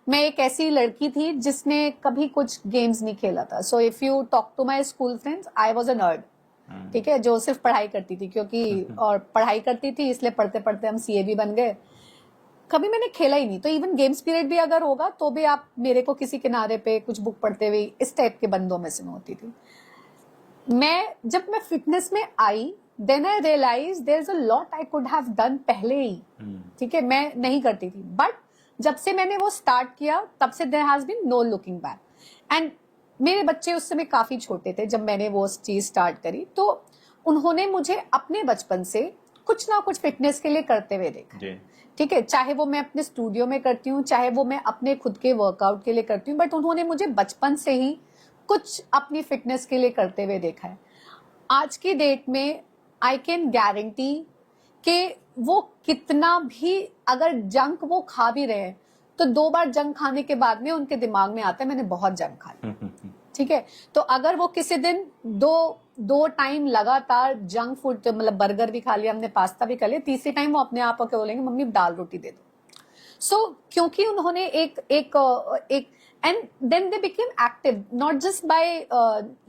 मैं एक ऐसी लड़की थी जिसने कभी कुछ गेम्स नहीं खेला था। So if you talk to my school friends, I was a nerd. ठीक है, जो सिर्फ पढ़ाई करती थी, क्योंकि और पढ़ाई करती थी इसलिए पढ़ते पढ़ते हम सीए भी बन गए। कभी मैंने खेला ही नहीं, तो इवन गेम्स पीरियड भी अगर होगा तो भी आप मेरे को किसी किनारे पे कुछ बुक पढ़ते हुए, इस टाइप के बंदों में से होती थी जब मैं फिटनेस में आई, then I realise there is a lot I could have done पहले ही। ठीक है, मैं नहीं करती थी, बट जब से मैंने वो स्टार्ट किया तब से there has been no looking back. And मेरे बच्चे उस समय काफी छोटे थे जब मैंने वो चीज स्टार्ट करी, तो उन्होंने मुझे अपने बचपन से कुछ ना कुछ फिटनेस के लिए करते हुए देखा। ठीक है, चाहे वो मैं अपने स्टूडियो में करती हूँ, चाहे वो मैं अपने खुद के वर्कआउट के लिए करती हूँ, बट उन्होंने मुझे बचपन से ही कुछ अपनी फिटनेस के लिए करते हुए देखा है। आज की डेट में आई कैन गारंटी कि वो कितना भी अगर जंक वो खा भी रहे हैं, तो 2 बार जंक खाने के बाद में उनके दिमाग में आता है मैंने बहुत जंक खा लिया। ठीक है, तो अगर वो किसी दिन दो टाइम लगातार जंक फूड, मतलब बर्गर भी खा लिया हमने, पास्ता भी खा लिया, तीसरी टाइम वो अपने आप आके बोलेंगे मम्मी दाल रोटी दे दो। सो क्योंकि उन्होंने एक and then they became active, not just by,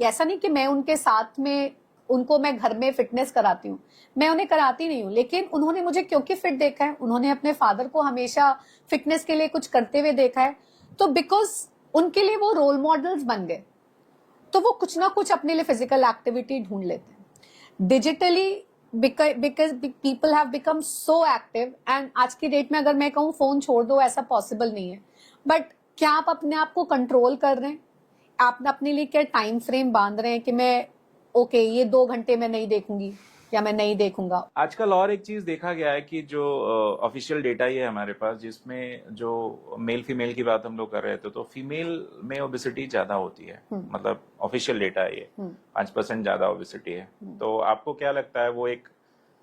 ऐसा नहीं कि मैं उनके साथ में उनको मैं घर में फिटनेस कराती हूँ, मैं उन्हें कराती नहीं हूँ, लेकिन उन्होंने मुझे क्योंकि फिट देखा है, उन्होंने अपने फादर को हमेशा फिटनेस के लिए कुछ करते हुए देखा है, तो बिकॉज उनके लिए वो रोल मॉडल्स बन गए, तो वो कुछ ना कुछ अपने लिए फिजिकल एक्टिविटी ढूंढ लेते हैं digitally, because people have become so active. And आज की डेट में अगर मैं कहूँ फोन छोड़ दो, ऐसा पॉसिबल नहीं है, बट क्या आप अपने आप को कंट्रोल कर रहे हैं? आप अपने लिए क्या टाइम फ्रेम बांध रहे हैं कि मैं ओके ये 2 घंटे में नहीं देखूंगी या मैं नहीं देखूंगा? आजकल और एक चीज देखा गया है कि जो ऑफिशियल डेटा ही है हमारे पास, जिसमें जो मेल फीमेल की बात हम लोग कर रहे थे, तो फीमेल में ओबेसिटी ज्यादा होती है, मतलब ऑफिशियल डेटा है ये, 5% ज्यादा ओबेसिटी है। तो आपको क्या लगता है, वो एक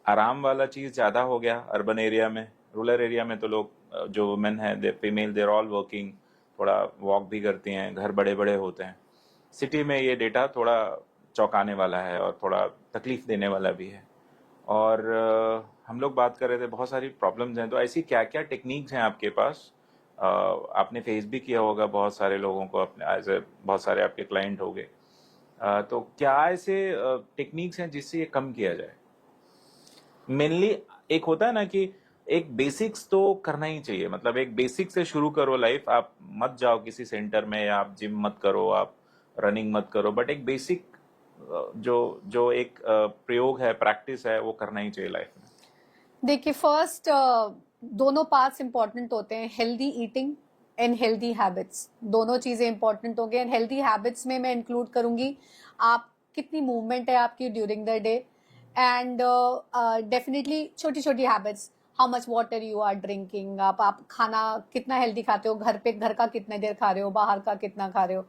आराम वाला चीज ज्यादा हो गया अर्बन एरिया में? रूरल एरिया में तो लोग जो वुमेन है फीमेल, देर ऑल वर्किंग, थोड़ा वॉक भी करती हैं, घर बड़े बड़े होते हैं। सिटी में ये डेटा थोड़ा चौंकाने वाला है और थोड़ा तकलीफ देने वाला भी है। और हम लोग बात कर रहे थे बहुत सारी प्रॉब्लम्स हैं, तो ऐसी क्या क्या टेक्निक्स हैं आपके पास? आपने फेस भी किया होगा बहुत सारे लोगों को अपने, एज ए बहुत सारे आपके क्लाइंट हो गए, तो क्या ऐसे टेक्निक्स हैं जिससे ये कम किया जाए? मेनली एक होता है ना कि एक बेसिक्स तो करना ही चाहिए, मतलब एक बेसिक से शुरू करो लाइफ, आप मत जाओ किसी सेंटर में, या आप जिम मत करो, आप रनिंग मत करो, बट एक बेसिक जो जो एक प्रयोग है, प्रैक्टिस है, वो करना ही चाहिए लाइफ में। देखिए, फर्स्ट दोनों पार्ट्स इंपॉर्टेंट होते हैं, healthy eating and healthy habits, दोनों चीजें इंपॉर्टेंट होंगे। एंड हेल्दी हैबिट्स में मैं इंक्लूड करूंगी आप कितनी मूवमेंट है आपकी during the day, and definitely छोटी छोटी habits, how much water you are drinking, आप खाना कितना हेल्दी खाते हो, घर का कितना देर खा रहे हो, बाहर का कितना खा रहे हो,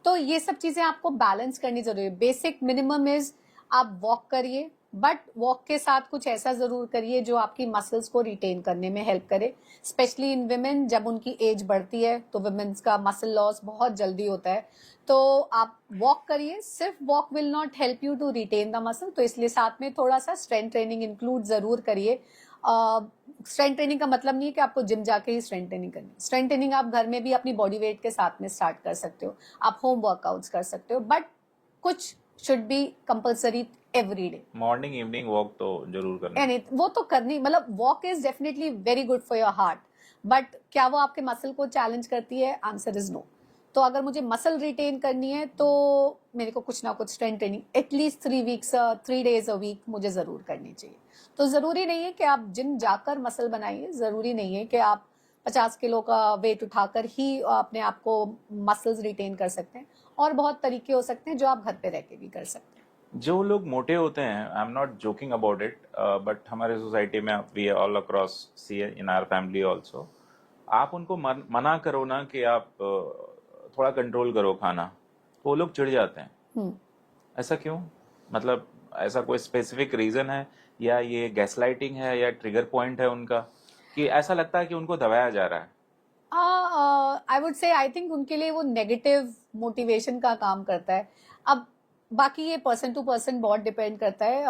तो ये सब चीजें आपको बैलेंस करनी जरूरी है। बेसिक मिनिमम इज आप वॉक करिए, बट वॉक के साथ कुछ ऐसा जरूर करिए जो आपकी मसल्स को रिटेन करने में हेल्प करे, स्पेशली इन विमेन। जब उनकी एज बढ़ती है तो विमेन्स का मसल लॉस बहुत जल्दी होता है, तो आप वॉक करिए। सिर्फ walk will not help you to retain the muscle, तो इसलिए साथ में थोड़ा सा स्ट्रेंथ ट्रेनिंग इंक्लूड जरूर करिए। स्ट्रेंथ ट्रेनिंग का मतलब नहीं है कि आपको जिम जाके ही स्ट्रेंथ ट्रेनिंग करनी है। स्ट्रेंथ ट्रेनिंग आप घर में भी अपनी बॉडी वेट के साथ में स्टार्ट कर सकते हो, आप होम वर्कआउट्स कर सकते हो, बट कुछ should be compulsory every day. Morning evening walk तो जरूर करना। एंड वो तो करनी, मतलब walk is definitely very good for your heart, but क्या वो आपके मसल को चैलेंज करती है? Answer is no. तो अगर मुझे मसल रिटेन करनी है तो मेरे को कुछ ना कुछ strength training at least 3 weeks 3 days a week मुझे जरूर करनी चाहिए। तो जरूरी नहीं है कि आप जिम जाकर मसल बनाइए, जरूरी नहीं है कि आप 50 किलो का वेट उठाकर ही अपने आप को मसल्स रिटेन कर सकते हैं, और बहुत तरीके हो सकते हैं जो आप घर पे रह के भी कर सकते हैं। जो लोग मोटे होते हैं, I am not joking about it, but हमारे सोसाइटी में we all across see in our family also, आप उनको मना करो ना कि आप थोड़ा कंट्रोल करो खाना, तो वो लोग चिढ़ जाते हैं। हम्म। ऐसा क्यों? मतलब ऐसा कोई स्पेसिफिक रीजन है, या ये गैसलाइटिंग है, या ट्रिगर पॉइंट है उनका, कि ऐसा लगता है कि उनको दबाया जा रहा है? I would say I think उनके लिए वो नेगेटिव मोटिवेशन का काम करता है। अब बाकी ये पर्सन टू पर्सन बहुत डिपेंड करता है।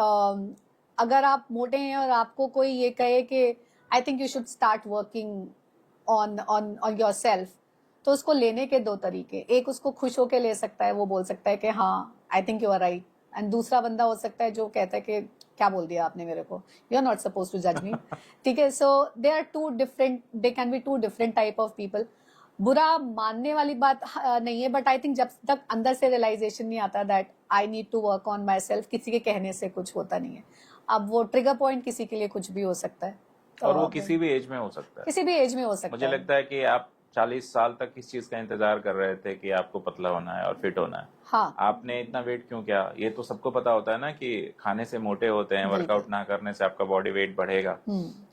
अगर आप मोटे हैं और आपको कोई ये कहे कि आई think you should start working on on on your self, तो उसको लेने के दो तरीके, एक उसको खुश होके ले सकता है, वो बोल सकता है कि हाँ I think you are right, and दूसरा बंदा हो सकता है जो कहता है कि क्या बोल दिया आपने मेरे को, you are not suppose to जज मी। ठीक है, so they are two different, they can be two different type of people. बुरा मानने वाली बात नहीं है, बट आई थिंक जब तक अंदर से रियलाइजेशन नहीं आता that I need to work on my self, किसी के कहने से कुछ होता नहीं है। अब वो ट्रिगर पॉइंट किसी के लिए कुछ भी हो सकता है, और वो किसी भी एज में हो सकता है। किसी भी एज में हो सकता मुझे है। लगता है कि आप 40 साल तक किस चीज का इंतजार कर रहे थे कि आपको पतला होना है और फिट होना है। हाँ, आपने इतना वेट क्यों किया? ये तो सबको पता होता है ना कि खाने से मोटे होते हैं, वर्कआउट ना करने से आपका बॉडी वेट बढ़ेगा,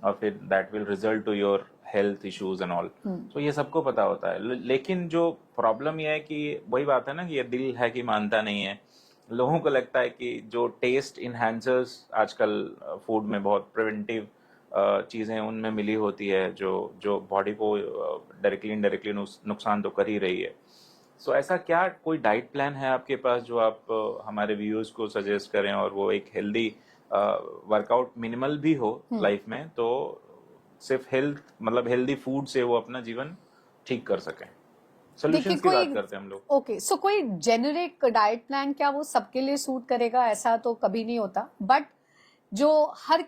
और फिर that will result to your health issues and all. तो ये सबको पता होता है, लेकिन जो प्रॉब्लम ये है कि वही बात है ना कि ये दिल है कि मानता नहीं है। लोगों को लगता है कि जो टेस्ट इन्हांसर्स आजकल फूड में बहुत प्रिवेंटिव चीज़ें उनमें मिली होती है, जो जो बॉडी को डायरेक्टली इनडायरेक्टली नुकसान तो कर ही रही है। सो ऐसा क्या कोई डाइट प्लान है आपके पास जो आप हमारे व्यूअर्स को सजेस्ट करें, और वो एक हेल्दी वर्कआउट मिनिमल भी हो लाइफ में, तो सिर्फ हेल्थ मतलब हेल्दी फूड से वो अपना जीवन ठीक कर सकें? देखिए सोल्यूशंस की बात करते हैं हम लोग। ओके, सो कोई जेनेरिक डाइट प्लान क्या वो सबके लिए सूट करेगा, ऐसा तो कभी नहीं होता। बट जो हर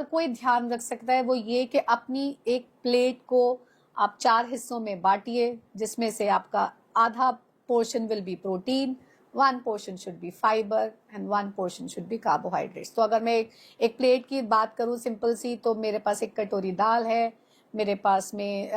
कोई ध्यान रख सकता है वो ये कि अपनी एक प्लेट को आप 4 हिस्सों में बांटिए, जिसमें से आपका आधा portion will be protein, 1 portion should be fibre, and 1 portion should be carbohydrates. तो अगर मैं एक प्लेट की बात करूं सिंपल सी, तो मेरे पास एक कटोरी दाल है, मेरे पास में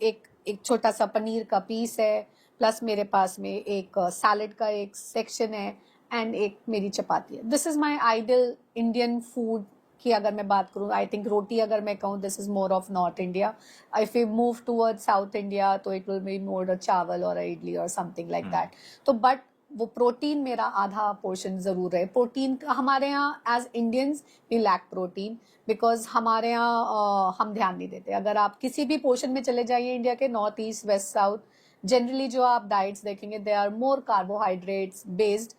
एक छोटा सा पनीर का पीस है, प्लस मेरे पास में एक सैलेड का एक सेक्शन है, एंड एक मेरी चपाती है। This is my ideal Indian food की अगर मैं बात करूँ। आई थिंक रोटी अगर मैं कहूँ, this is more of North India. If you move toward South India तो it will be more chawal और इडली और समथिंग लाइक दैट। तो बट वो प्रोटीन मेरा आधा पोर्शन जरूर है। प्रोटीन हमारे यहाँ as Indians we lack protein, because हमारे यहाँ हम ध्यान नहीं देते। अगर आप किसी भी पोर्शन में चले जाइए इंडिया के, north east west south, generally जो आप डाइट्स देखेंगे they are more carbohydrates based.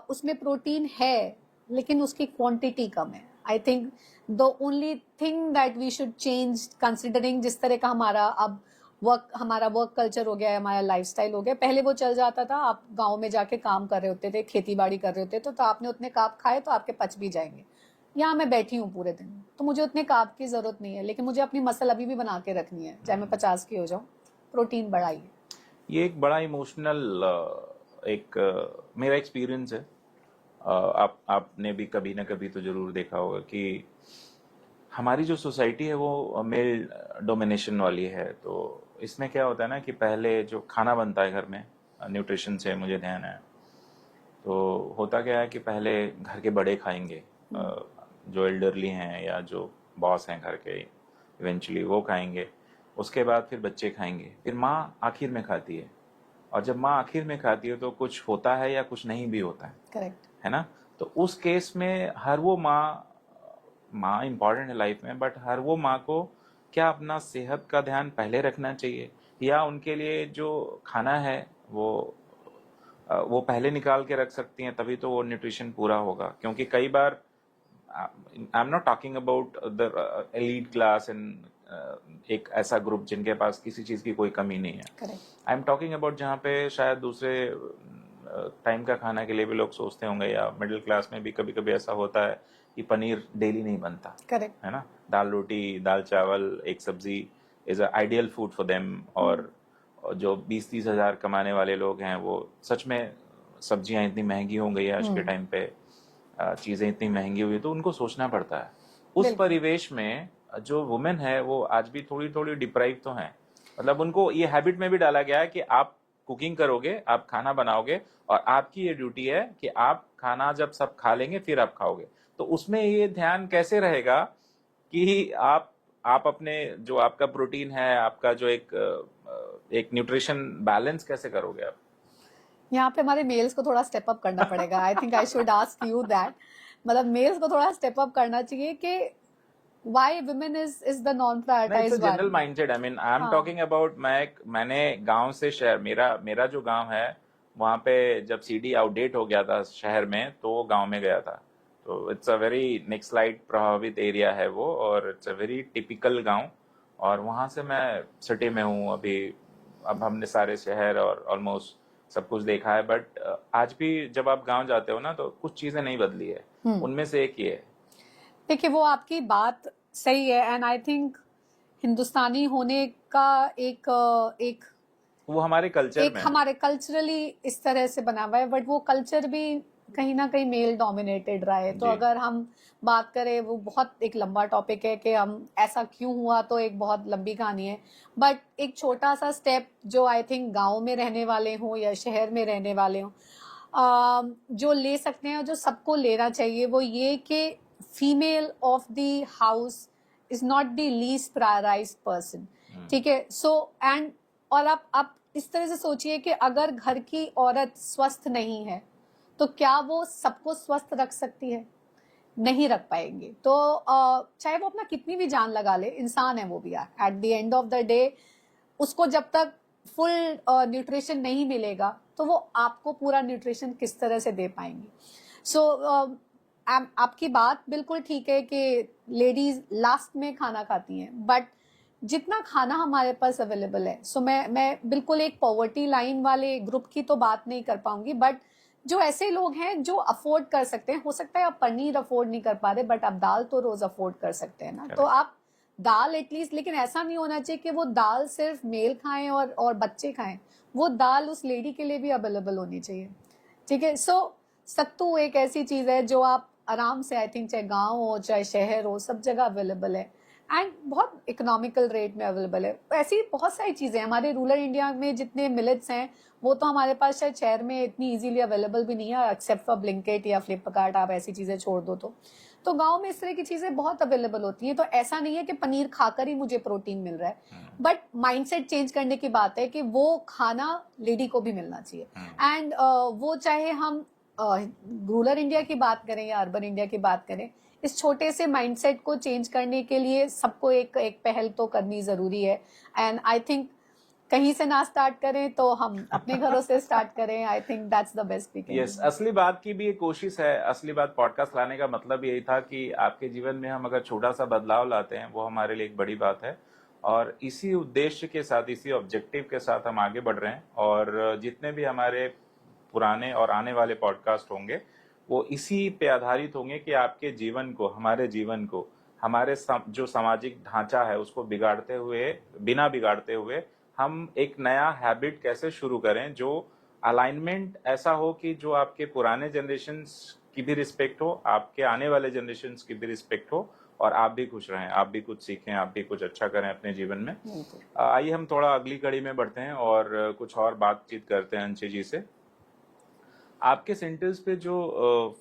उसमें प्रोटीन है लेकिन उसकी क्वांटिटी कम है। I think the only thing that we should change, considering जिस तरह का हमारा वर्क कल्चर हो गया है, हमारा लाइफस्टाइल हो गया। पहले वो चल जाता था, आप गांव में जाके काम कर रहे होते थे, खेती बाड़ी कर रहे होते थे, तो आपने उतने कार्ब खाए तो आपके पच भी जाएंगे। यहाँ मैं बैठी हूँ पूरे दिन, तो मुझे उतने कार्ब की जरूरत नहीं है, लेकिन मुझे अपनी मसल अभी भी बना के रखनी है, चाहे मैं 50 की हो जाऊँ। प्रोटीन बढ़ाइए। ये एक बड़ा इमोशनल मेरा एक्सपीरियंस है। आपने भी कभी ना कभी तो जरूर देखा होगा कि हमारी जो सोसाइटी है वो मेल डोमिनेशन वाली है। तो इसमें क्या होता है ना कि पहले जो खाना बनता है घर में, न्यूट्रिशन से मुझे ध्यान है, तो होता क्या है कि पहले घर के बड़े खाएंगे, जो एल्डरली हैं या जो बॉस हैं घर के, इवेंचुअली वो खाएंगे। उसके बाद फिर बच्चे खाएंगे, फिर माँ आखिर में खाती है। और जब माँ आखिर में खाती है तो कुछ होता है या कुछ नहीं भी होता है, करेक्ट है ना? तो उस केस में हर वो माँ इम्पॉर्टेंट है लाइफ में, बट हर वो माँ को क्या अपना सेहत का ध्यान पहले रखना चाहिए, या उनके लिए जो खाना है वो पहले निकाल के रख सकती हैं, तभी तो वो न्यूट्रिशन पूरा होगा? क्योंकि कई बार I am not talking about the elite class and एक ऐसा ग्रुप जिनके पास किसी चीज की कोई कमी नहीं है. Correct. I am talking about जहाँ पे शायद दूसरे टाइम का खाना के लिए भी लोग सोचते होंगे, या मिडिल क्लास में भी कभी कभी ऐसा होता है कि पनीर डेली नहीं बनता करेक्ट. है ना. दाल रोटी, दाल चावल, एक सब्जी is a ideal food for them. और जो 20-30 हजार कमाने वाले लोग हैं वो सच में, सब्जियां इतनी महंगी हो गई है आज के टाइम पे, चीजें इतनी महंगी हुई, तो उनको सोचना पड़ता है. उस बिल्कुल. परिवेश में जो वुमेन है वो आज भी थोड़ी थोड़ी डिप्राइव तो हैं. मतलब उनको ये हैबिट में भी डाला गया है कि आप कुकिंग करोगे, आप खाना बनाओगे, और आपकी ये ड्यूटी है कि आप खाना जब सब खा लेंगे फिर आप खाओगे. तो उसमें ये ध्यान कैसे रहेगा कि आप अपने जो आपका प्रोटीन है, आपका जो एक न्यूट्रिशन बैलेंस कैसे करोगे आप. यहाँ पे हमारे मेल्स को थोड़ा स्टेप अप करना पड़ेगा. आई think I should ask you that. मतलब मेल्स को थोड़ा स्टेप अप करना चाहिए कि why women is the non नहीं, prioritized it's general one. Mindset. I mean I am हाँ. टॉकिंग अबाउट, मैंने गांव से शहर, मेरा जो गांव है वहां पे जब सीडी आउटडेट हो गया था शहर में, तो गांव में गया था. तो इट्स अ वेरी नेक्सलाइट प्रभावित एरिया है वो, और इट्स अ वेरी टिपिकल गांव. और वहां से मैं सिटी में हूँ अभी. अब हमने सारे शहर और ऑलमोस्ट सब कुछ देखा है, बट आज भी जब आप गांव जाते हो ना तो कुछ चीजें नहीं बदली है. उनमें से एक ये है. देखिए, वो आपकी बात सही है. एंड आई थिंक हिंदुस्तानी होने का एक वो हमारे कल्चर एक में है. हमारे कल्चरली इस तरह से बना हुआ है, बट वो कल्चर भी कहीं ना कहीं मेल डोमिनेटेड रहा है. तो जी. अगर हम बात करें, वो बहुत एक लंबा टॉपिक है कि हम ऐसा क्यों हुआ, तो एक बहुत लंबी कहानी है. बट एक छोटा सा स्टेप जो आई थिंक गांव में रहने वाले हों या शहर में रहने वाले हों, जो ले सकते हैं, जो सबको लेना चाहिए, वो ये कि female of the house is not the least prioritised person. ठीक है. सो एंड और आप इस तरह से सोचिए कि अगर घर की औरत स्वस्थ नहीं है तो क्या वो सबको स्वस्थ रख सकती है? नहीं रख पाएंगे. तो चाहे वो अपना कितनी भी जान लगा ले, इंसान है वो भी यार. At the end of the day उसको जब तक फुल न्यूट्रिशन नहीं मिलेगा तो वो आपको पूरा न्यूट्रिशन किस तरह से दे पाएंगी. सो आपकी बात बिल्कुल ठीक है कि लेडीज लास्ट में खाना खाती हैं, बट जितना खाना हमारे पास अवेलेबल है, सो मैं बिल्कुल एक पॉवर्टी लाइन वाले ग्रुप की तो बात नहीं कर पाऊंगी, बट जो ऐसे लोग हैं जो अफोर्ड कर सकते हैं, हो सकता है आप पनीर अफोर्ड नहीं कर पा रहे, बट आप दाल तो रोज अफोर्ड कर सकते हैं ना. तो आप दाल एटलीस्ट, लेकिन ऐसा नहीं होना चाहिए कि वो दाल सिर्फ मेल खाएं और बच्चे खाएं. वो दाल उस लेडी के लिए भी अवेलेबल होनी चाहिए. ठीक है. सो सत्तू एक ऐसी चीज है जो आप आराम से, आई थिंक चाहे गांव हो चाहे शहर हो, सब जगह अवेलेबल है एंड बहुत इकोनॉमिकल रेट में अवेलेबल है. ऐसी बहुत सारी चीजें हमारे रूरल इंडिया में जितने मिलेट्स हैं वो तो हमारे पास शायद शहर में इतनी इजीली अवेलेबल भी नहीं है, एक्सेप्ट फॉर ब्लिंकिट या फ्लिपकार्ट. आप ऐसी चीजें छोड़ दो तो गांव में इस तरह की चीजें बहुत अवेलेबल होती हैं. तो ऐसा नहीं है कि पनीर खाकर ही मुझे प्रोटीन मिल रहा है, बट माइंडसेट चेंज करने की बात है कि वो खाना लेडी को भी मिलना चाहिए. एंड वो चाहे हम रूरल इंडिया की बात करें या अर्बन इंडिया की बात करें, इस छोटे से माइंडसेट को चेंज करने के लिए सबको एक पहल तो करनी जरूरी है. एंड आई थिंक कहीं से ना स्टार्ट करें तो हम अपने घरों से स्टार्ट करें. I think that's the best we can. Yes, असली बात की भी एक कोशिश है. असली बात पॉडकास्ट लाने का मतलब यही था कि आपके जीवन में हम अगर छोटा सा बदलाव लाते हैं वो हमारे लिए एक बड़ी बात है. और इसी उद्देश्य के साथ, इसी ऑब्जेक्टिव के साथ हम आगे बढ़ रहे हैं. और जितने भी हमारे पुराने और आने वाले पॉडकास्ट होंगे वो इसी पे आधारित होंगे कि आपके जीवन को, हमारे जीवन को, हमारे जो सामाजिक ढांचा है उसको बिना बिगाड़ते हुए हम एक नया हैबिट कैसे शुरू करें जो अलाइनमेंट ऐसा हो कि जो आपके पुराने जनरेशन्स की भी रिस्पेक्ट हो, आपके आने वाले जनरेशन्स की भी रिस्पेक्ट हो, और आप भी खुश रहें, आप भी कुछ सीखें, आप भी कुछ अच्छा करें अपने जीवन में. आइए हम थोड़ा अगली कड़ी में बढ़ते हैं और कुछ और बातचीत करते हैं अंशी जी से. आपके सेंटर्स पे जो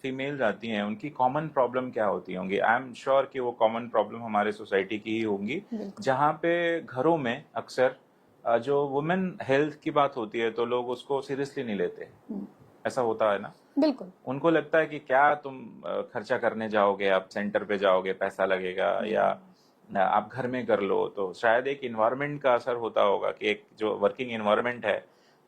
फीमेल्स आती हैं उनकी कॉमन प्रॉब्लम क्या होती होंगी? आई एम श्योर कि वो कॉमन प्रॉब्लम हमारे सोसाइटी की ही होंगी, जहाँ पे घरों में अक्सर जो वुमेन हेल्थ की बात होती है तो लोग उसको सीरियसली नहीं लेते. ऐसा होता है ना? बिल्कुल. उनको लगता है कि क्या तुम खर्चा करने जाओगे, आप सेंटर पे जाओगे, पैसा लगेगा, या आप घर में कर लो. तो शायद एक इन्वायरमेंट का असर होता होगा कि एक जो वर्किंग इन्वायरमेंट है,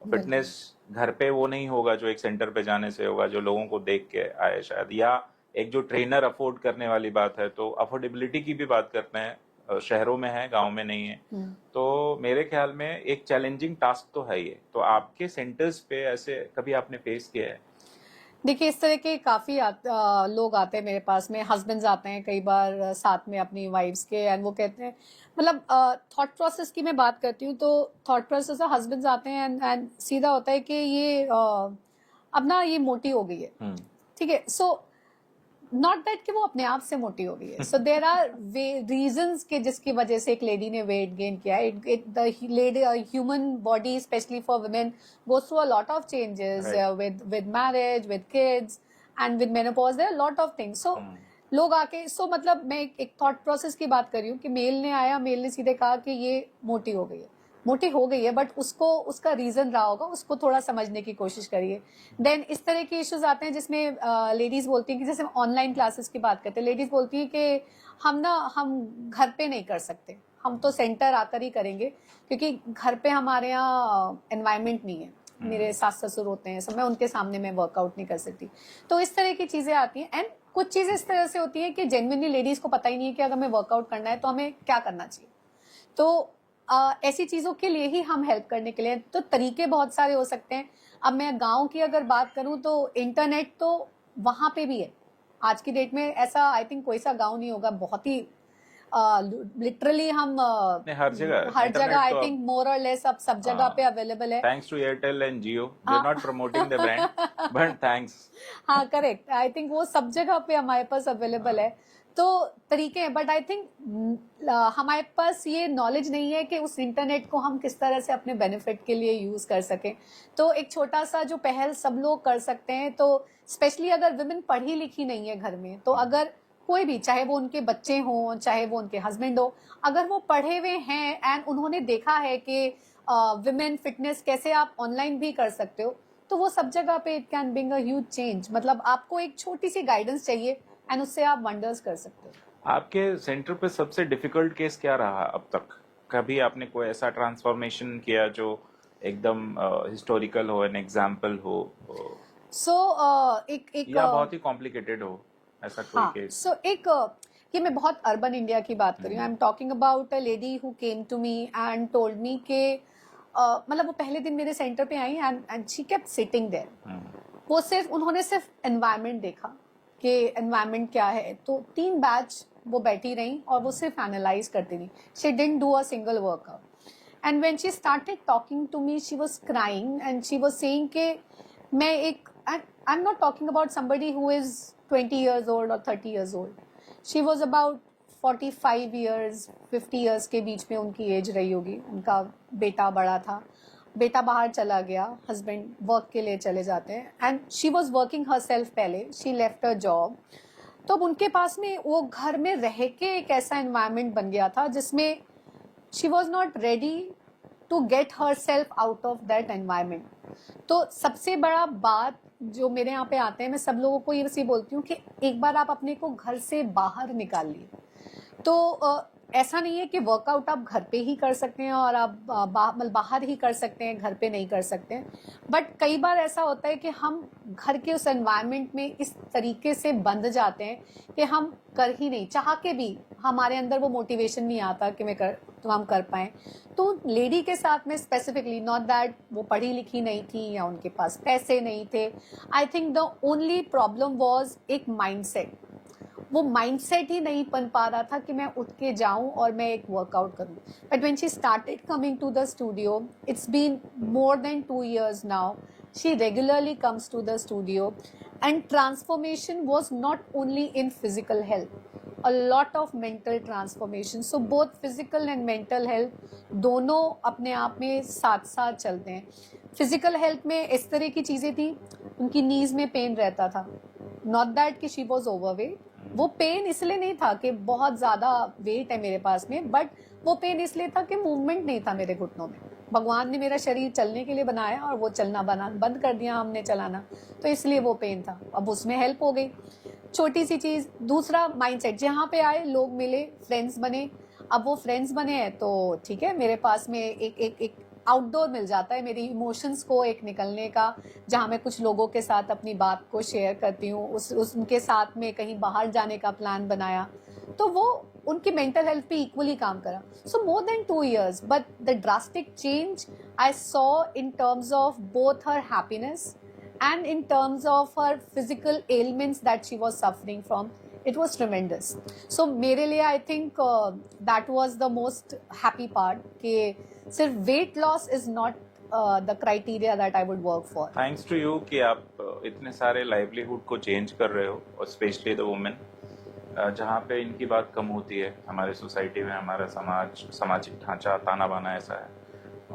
फिटनेस घर पे वो नहीं होगा जो एक सेंटर पे जाने से होगा, जो लोगों को देख के आए शायद, या एक जो ट्रेनर अफोर्ड करने वाली बात है, तो अफोर्डेबिलिटी की भी बात करते हैं, शहरों में है, गांव में नहीं है। तो मेरे ख्याल में एक चैलेंजिंग टास्क तो है ये। तो आपके सेंटर्स पे ऐसे कभी आपने फेस किया है? देखिए, इस तरह के काफी लोग आते हैं मेरे पास में, हस्बैंड्स आते हैं कई बार साथ में अपनी वाइफ्स के, एंड वो कहते हैं, मतलब थॉट प्रोसेस की मैं बात करती हूँ तो थॉट प्रोसेस हस्बैंड्स आते हैं एंड सीधा होता है कि ये अब ना ये मोटी हो गई है, ठीक है। सो नॉट दैट कि वो अपने आप से मोटी हो गई है, सो देर आर रीजंस के जिसकी वजह से एक लेडी ने वेट गेन किया है। The human body specially for women goes through a lot of changes with marriage, with kids and with menopause, there are a lot of things. So लोग आके, सो मतलब मैं एक थॉट प्रोसेस की बात कर रही हूँ कि मेल ने आया, मेल ने सीधे कहा कि ये मोटी हो गई है, मोटी हो गई है, बट उसको उसका रीजन रहा होगा, उसको थोड़ा समझने की कोशिश करिए। देन इस तरह के इश्यूज आते हैं जिसमें लेडीज बोलती हैं कि जैसे ऑनलाइन क्लासेस की बात करते हैं, लेडीज बोलती हैं कि हम घर पे नहीं कर सकते, हम तो सेंटर आकर ही करेंगे, क्योंकि घर पे हमारे यहाँ एनवायरमेंट नहीं है, मेरे सास ससुर होते हैं, सब मैं उनके सामने मैं वर्कआउट नहीं कर सकती। तो इस तरह की चीजें आती हैं, एंड कुछ चीजें इस तरह से होती है कि जेन्युइनली लेडीज को पता ही नहीं है कि अगर हमें वर्कआउट करना है तो हमें क्या करना चाहिए। तो ऐसी चीजों के लिए ही हम हेल्प करने के लिए, तो तरीके बहुत सारे हो सकते हैं। अब मैं गांव की अगर बात करूं तो इंटरनेट तो वहां पे भी है आज की डेट में, ऐसा आई थिंक कोई सा गांव नहीं होगा, बहुत ही लिटरली हम हर जगह आई तो थिंक मोर और लेस अब सब जगह पे अवेलेबल है। Thanks to Airtel and Jio, we are not promoting the brand but thanks. हाँ करेक्ट, आई थिंक वो सब जगह पे हमारे पास अवेलेबल है, तो तरीके हैं। बट आई थिंक हमारे पास ये नॉलेज नहीं है कि उस इंटरनेट को हम किस तरह से अपने बेनिफिट के लिए यूज कर सकें। तो एक छोटा सा जो पहल सब लोग कर सकते हैं, तो स्पेशली अगर वुमेन पढ़ी लिखी नहीं है घर में, तो अगर कोई भी, चाहे वो उनके बच्चे हों, चाहे वो उनके हस्बैंड हो, अगर वो पढ़े हुए हैं एंड उन्होंने देखा है कि वुमेन फिटनेस कैसे आप ऑनलाइन भी कर सकते हो, तो वो सब जगह पे it can bring a huge change. मतलब आपको एक छोटी सी गाइडेंस चाहिए एंड उससे आप वंडर्स कर सकते हो। आपके सेंटर पे सबसे डिफिकल्ट केस क्या रहा अब तक? कभी आपने कोई ऐसा ट्रांसफॉर्मेशन किया जो एकदम हिस्टोरिकल हो, एन एग्जाम्पल हो? एक या बहुत ही कॉम्प्लिकेटेड हो, ऐसा कोई केस? ये मैं बहुत अर्बन इंडिया की बात कर रही हूँ। I am talking about a lady who came to me and told me के मतलब वो पहले दिन मेरे सेंटर पे आई and she kept sitting there. वो उन्होंने सिर्फ एनवायरनमेंट देखा कि एनवायरनमेंट क्या है, तो 3 बैच वो बैठी रही और वो सिर्फ एनालाइज करती रही। She didn't do a single workout and when she started talking to me she was crying and she was saying कि मैं एक, I am not talking about somebody who is 20 years old or 30 years old. She was about 45 years, 50 years के बीच में उनकी as रही होगी। उनका बेटा बड़ा था, बेटा बाहर चला गया, हस्बैंड वर्क के लिए चले जाते हैं, and she was working her self पहले, शी लेफ्ट हर जॉब। तो अब उनके पास में वो घर में रह के एक ऐसा एनवायरनमेंट बन गया था जिसमें she was not ready to get her self out of that environment. तो सबसे बड़ा बात जो मेरे यहाँ पे आते हैं, मैं सब लोगों को ये बोलती हूँ कि एक बार आप अपने को घर से बाहर निकालिए। तो ऐसा नहीं है कि वर्कआउट आप घर पे ही कर सकते हैं और आप बाहर ही कर सकते हैं, घर पे नहीं कर सकते हैं। बट कई बार ऐसा होता है कि हम घर के उस एनवायरनमेंट में इस तरीके से बंध जाते हैं कि हम कर ही नहीं, चाह के भी हमारे अंदर वो मोटिवेशन नहीं आता कि हम कर पाए। तो लेडी के साथ में स्पेसिफिकली, नॉट दैट वो पढ़ी लिखी नहीं थी या उनके पास पैसे नहीं थे, आई think the only problem was एक माइंडसेट। वो माइंडसेट ही नहीं बन पा रहा था कि मैं उठ के जाऊं और मैं एक वर्कआउट करूं। But when she started coming to the studio, it's been more than 2 years now, she regularly comes to the studio and transformation was not only in physical health, a lot of mental transformation. So both physical and mental health दोनों अपने आप में साथ साथ चलते हैं। Physical health में इस तरह की चीजें थी, उनकी नीज में पेन रहता था, नॉट दैट कि शी वॉज ओवरवेट। वो पेन इसलिए नहीं था कि बहुत ज्यादा वेट है मेरे पास में, बट वो पेन इसलिए था कि मूवमेंट नहीं था मेरे घुटनों में। भगवान ने मेरा शरीर चलने के लिए बनाया और वो चलना बंद कर दिया हमने चलाना, तो इसलिए वो पेन था। अब उसमें हेल्प हो गई, छोटी सी चीज। दूसरा माइंडसेट, जहाँ पे आए लोग मिले, फ्रेंड्स बने। अब वो फ्रेंड्स बने हैं तो ठीक है, मेरे पास में एक आउटडोर मिल जाता है मेरी इमोशंस को एक निकलने का, जहाँ मैं कुछ लोगों के साथ अपनी बात को शेयर करती हूँ, उनके साथ में कहीं बाहर जाने का प्लान बनाया, तो वो उनकी मेंटल हेल्थ पे इक्वली काम करा. So more than 2 years, but the drastic change I saw in terms of both her happiness and in terms of her physical ailments that she was suffering from, it was tremendous. So मेरे लिए I think that was the most happy part कि सिर्फ weight loss is not the criteria that I would work for. Thanks to you कि आप इतने सारे livelihood को change कर रहे हो, और स्पेशली द वुमेन, जहाँ पे इनकी बात कम होती है हमारे सोसाइटी में. हमारा सामाजिक ढांचा ताना बाना ऐसा है.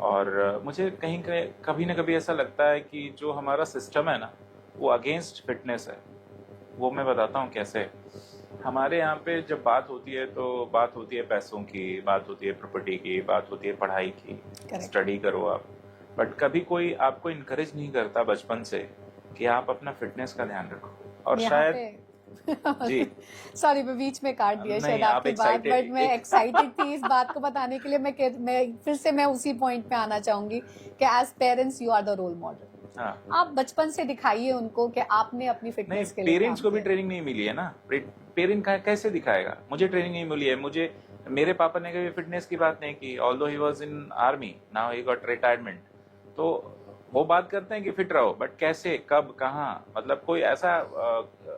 और मुझे कहीं कभी ना कभी ऐसा लगता है कि जो हमारा सिस्टम है ना, वो अगेंस्ट फिटनेस है. वो मैं बताता हूँ कैसे. हमारे यहाँ पे जब बात होती है तो बात होती है पैसों की, बात होती है प्रॉपर्टी की, बात होती है पढ़ाई की, स्टडी करो आप. बट कभी कोई आपको इनकरेज नहीं करता बचपन से कि आप अपना फिटनेस का ध्यान रखो. और शायद जी सॉरी मैं बीच में काट दिया शायद आप आपकी बात, बट मैं एक्साइटेड थी इस बात को बताने के लिए. मैं फिर से मैं उसी पॉइंट पे आना चाहूंगी कि as parents you are the role model. आप बचपन से दिखाइए उनको कि आपने अपनी फिटनेस के लिए. पेरेंट्स को भी ट्रेनिंग नहीं मिली है ना. पेरेंट कैसे दिखाएगा? मुझे ट्रेनिंग नहीं मिली है. मेरे पापा ने कभी फिटनेस की बात नहीं की, although he was in army, now he got retirement. तो वो बात करते हैं कि फिट रहो, बट कैसे, कब, कहाँ, मतलब कोई ऐसा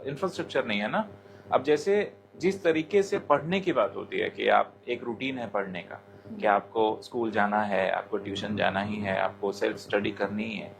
इंफ्रास्ट्रक्चर नहीं है ना. अब जैसे जिस तरीके से पढ़ने की बात होती है कि आप एक रूटीन है पढ़ने का, कि आपको स्कूल जाना है, आपको ट्यूशन जाना ही है, आपको सेल्फ स्टडी करनी ही है,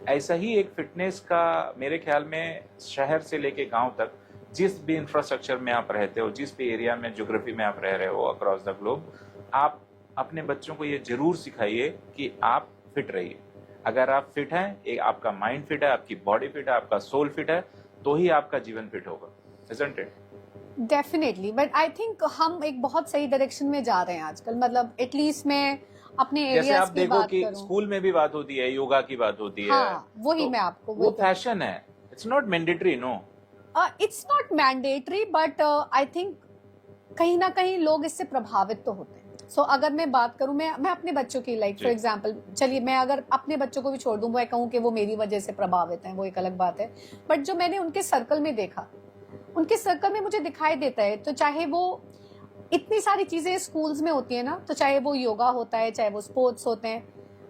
ऐसा ही एक फिटनेस का मेरे ख्याल में शहर से लेके गांव तक जिस भी इंफ्रास्ट्रक्चर में आप रहते हो, जिस भी एरिया में, ज्योग्राफी में आप रह रहे हो अक्रॉस द ग्लोब, आप अपने बच्चों को ये जरूर सिखाइए कि आप फिट रहिए. अगर आप फिट हैं, एक आपका माइंड फिट है, आपकी बॉडी फिट है, आपका सोल फिट है, तो ही आपका जीवन फिट होगा. Isn't it? Definitely, but I think हम एक बहुत सही डायरेक्शन में जा रहे हैं आजकल. मतलब एटलीस्ट मैं अपने जैसे एरियाज आप की देखो बात कि करूं. स्कूल में भी बात होती है, योगा की बात होती है. हाँ, वही तो मैं आपको वो फैशन है. It's not mandatory. No, it's not mandatory, but I think कहीं ना कहीं लोग इससे प्रभावित तो होते हैं. सो अगर मैं बात करूं, मैं अपने बच्चों की, लाइक फॉर एग्जांपल, चलिए मैं अगर अपने बच्चों को भी छोड़ दूं, मैं कहूं कि वो मेरी वजह से प्रभावित हैं, वो एक अलग बात है. बट जो मैंने उनके सर्कल में देखा, उनके सर्कल में मुझे दिखाई देता है, तो चाहे वो इतनी सारी चीजें स्कूल्स में होती है ना, तो चाहे वो योगा होता है, चाहे वो स्पोर्ट्स होते हैं,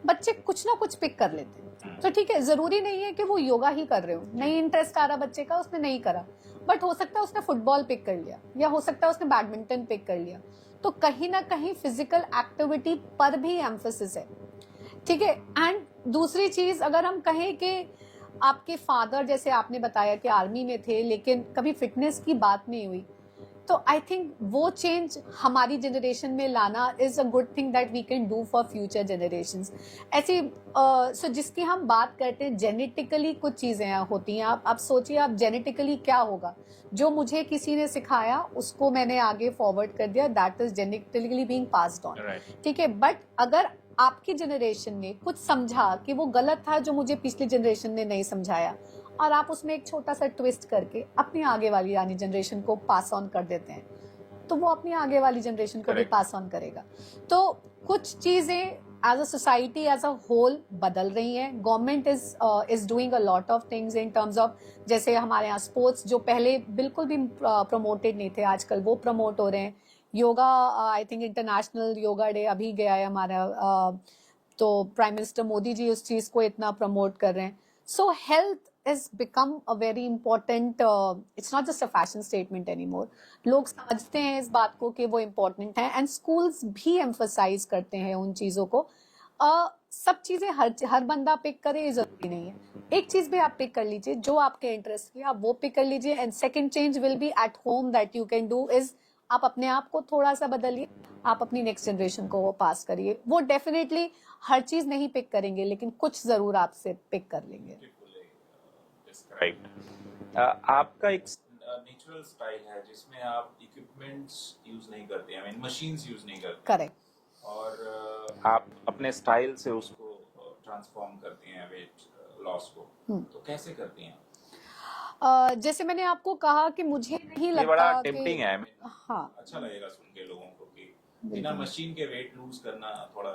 बच्चे कुछ ना कुछ पिक कर लेते हैं. तो ठीक है, जरूरी नहीं है कि वो योगा ही कर रहे हो. नहीं इंटरेस्ट आ रहा बच्चे का, उसने नहीं करा, बट हो सकता है उसने फुटबॉल पिक कर लिया, या हो सकता है उसने बैडमिंटन पिक कर लिया. तो कहीं ना कहीं फिजिकल एक्टिविटी पर भी एम्फोसिस है. ठीक है. एंड दूसरी चीज, अगर हम कहें कि आपके फादर, जैसे आपने बताया कि आर्मी में थे, लेकिन कभी फिटनेस की बात नहीं हुई, तो आई थिंक वो चेंज हमारी जनरेशन में लाना is a good thing that we can do for future generations. ऐसी सो जिसकी हम बात करते हैं, जेनेटिकली कुछ चीजें होती हैं. आप सोचिए, आप जेनेटिकली क्या होगा, जो मुझे किसी ने सिखाया उसको मैंने आगे फॉरवर्ड कर दिया, that is genetically being passed on. ठीक है. बट अगर आपकी जनरेशन ने कुछ समझा कि वो गलत था, जो मुझे पिछली जनरेशन ने नहीं समझाया, और आप उसमें एक छोटा सा ट्विस्ट करके अपनी आगे वाली यानी जनरेशन को पास ऑन कर देते हैं, तो वो अपनी आगे वाली जनरेशन को भी पास ऑन करेगा. तो कुछ चीजें as a society as a whole बदल रही हैं. Government is doing a lot of things in terms of, जैसे हमारे यहाँ स्पोर्ट्स जो पहले बिल्कुल भी प्रमोटेड नहीं थे, आजकल वो प्रमोट हो रहे हैं. Yoga, I think international yoga day अभी गया है हमारा, तो प्राइम मिनिस्टर मोदी जी उस चीज को इतना प्रमोट कर रहे हैं. सो health has become a very important, it's not just a fashion statement anymore. लोग समझते हैं इस बात को कि वो important है, and schools भी emphasize करते हैं उन चीजों को. सब चीजें हर बंदा पिक करे ये जरूरी नहीं है. एक चीज भी आप पिक कर लीजिए जो आपके इंटरेस्ट की, आप वो पिक कर लीजिए. And second change will be at home that you can do is, आप अपने आप को थोड़ा सा बदलिए, आप अपनी नेक्स्ट जनरेशन को वो पास करिए. वो डेफिनेटली हर चीज नहीं पिक करेंगे, लेकिन कुछ जरूर आपसे पिक कर लेंगे. राइट. आपका एक नेचुरल स्टाइल है जिसमें आप इक्विपमेंट्स यूज नहीं करते, आई मीन मशीन्स यूज नहीं करते. करेक्ट. और आप अपने स्टाइल से उसको ट्रांसफॉर्म करती हैं वेट लॉस को. तो कैसे करती हैं? जैसे मैंने आपको कहा कि मुझे नहीं लगता, बड़ा टेम्पटिंग है. हाँ, अच्छा लगेगा सुन के लोगों को कि बिना मशीन के वेट लूज करना थोड़ा.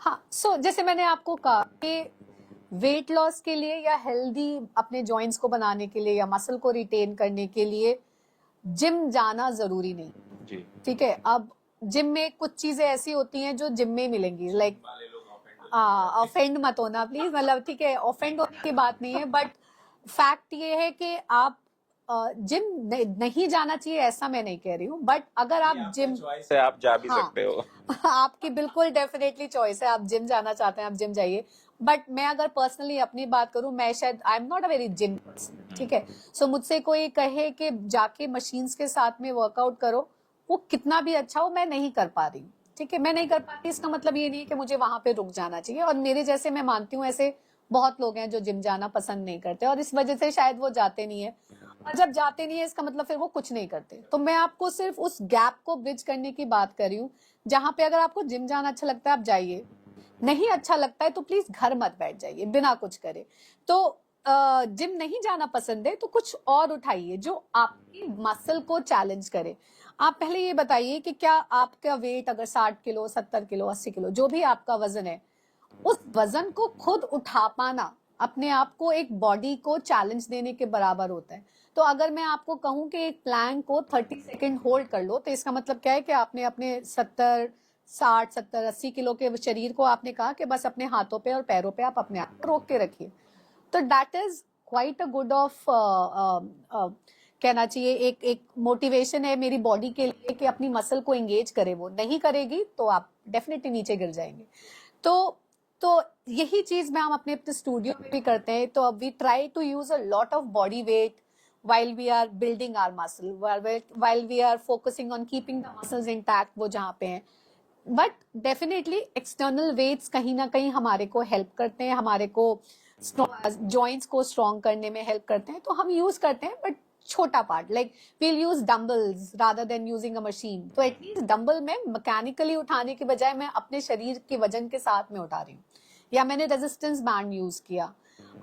हाँ, सो जैसे मैंने आपको कहा कि वेट लॉस के लिए या हेल्दी अपने जॉइंट्स को बनाने के लिए या मसल को रिटेन करने के लिए जिम जाना जरूरी नहीं, जी। ठीक है। अब जिम में कुछ चीजें ऐसी होती हैं जो जिम में ही मिलेंगी, लाइक ऑफेंड मत होना प्लीज, मतलब ठीक है, ऑफेंड होने की बात नहीं है, बट फैक्ट ये है कि आप जिम नहीं जाना चाहिए ऐसा मैं नहीं कह रही हूँ, बट अगर आप जिम, चॉइस है, आप जा भी हाँ, सकते हो। आपकी बिल्कुल डेफिनेटली चॉइस है, आप जिम जाना चाहते हैं आप जिम जाइए। बट मैं अगर पर्सनली अपनी बात करूं, मैं शायद आई am not a very gym, ठीक है। सो मुझसे कोई कहे कि जाके मशीन्स के साथ में वर्कआउट करो, वो कितना भी अच्छा हो, मैं नहीं कर पा रही, ठीक है, मैं नहीं कर पाती। इसका मतलब ये नहीं है कि मुझे वहां पे रुक जाना चाहिए, और मेरे जैसे मैं मानती हूँ ऐसे बहुत लोग हैं जो जिम जाना पसंद नहीं करते, और इस वजह से शायद वो जाते नहीं है। और जब जाते नहीं है इसका मतलब फिर वो कुछ नहीं करते। तो मैं आपको सिर्फ उस गैप को ब्रिज करने की बात कर रही हूँ, जहां पे अगर आपको जिम जाना अच्छा लगता है आप जाइए, नहीं अच्छा लगता है तो प्लीज घर मत बैठ जाइए बिना कुछ करे। तो जिम नहीं जाना पसंद है तो कुछ और उठाइए जो आपकी मसल को चैलेंज करे। आप पहले ये बताइए कि क्या आपका वेट अगर 60 किलो, 70 किलो, 80 किलो, जो भी आपका वजन है, उस वजन को खुद उठा पाना अपने आप को एक बॉडी को चैलेंज देने के बराबर होता है। तो अगर मैं आपको कहूं कि एक प्लैंक को 30 सेकेंड होल्ड कर लो, तो इसका मतलब क्या है कि आपने अपने 70, 60, 70, 80 किलो के शरीर को आपने कहा कि बस अपने हाथों पे और पैरों पे आप अपने आप को रोक के रखिए। तो that is quite a good of, कहना चाहिए, एक एक मोटिवेशन है मेरी बॉडी के लिए कि अपनी मसल को एंगेज करे। वो नहीं करेगी तो आप डेफिनेटली नीचे गिर जाएंगे। तो तो यही चीज में हम अपने अपने स्टूडियो में भी करते हैं। तो अब we try to use a lot of body weight while we are building our muscle, while we are focusing on keeping the muscles intact, वो जहाँ पे हैं। बट डेफिनेटली एक्सटर्नल वेट्स कहीं ना कहीं हमारे को हेल्प करते हैं, हमारे को जॉइंट्स को स्ट्रॉन्ग करने में हेल्प करते हैं, तो हम यूज करते हैं, बट छोटा part, like we'll use dumbbells rather than using a machine. तो एटलीस्ट डंबल में मैकेनिकली उठाने की बजाय मैं अपने शरीर के वजन के साथ में उठा रही हूँ, या मैंने रेजिस्टेंस बैंड यूज किया।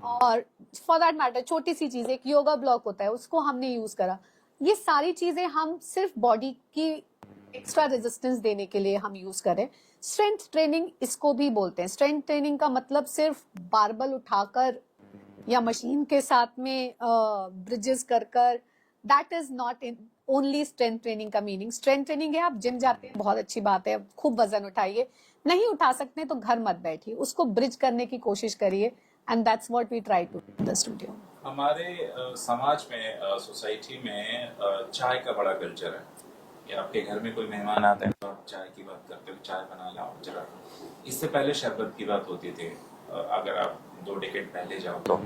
और फॉर दैट मैटर छोटी सी चीज, एक योगा ब्लॉक होता है, उसको हमने यूज करा। ये सारी चीजें हम सिर्फ बॉडी की एक्स्ट्रा रेजिस्टेंस देने के लिए हम यूज करें। स्ट्रेंथ ट्रेनिंग इसको भी बोलते हैं। स्ट्रेंथ ट्रेनिंग का मतलब सिर्फ बारबल उठाकर या मशीन के साथ में ब्रिजेस कर कर, that is not in only strength training का मीनिंग। स्ट्रेंथ ट्रेनिंग है आप जिम जाते हैं, बहुत अच्छी बात है, खूब वजन उठाइए, नहीं उठा सकते तो घर मत बैठिए, उसको ब्रिज करने की कोशिश करिए, and that's what we try to in the studio. हमारे समाज में, सोसाइटी में चाय का बड़ा कल्चर है कि आपके घर में कोई मेहमान आते हैं तो आप चाय की बात करते हो, चाय बना लाओ जरा। इससे पहले शरबत की बात होती थी, अगर आप 2 डिकेड पहले जाओ तो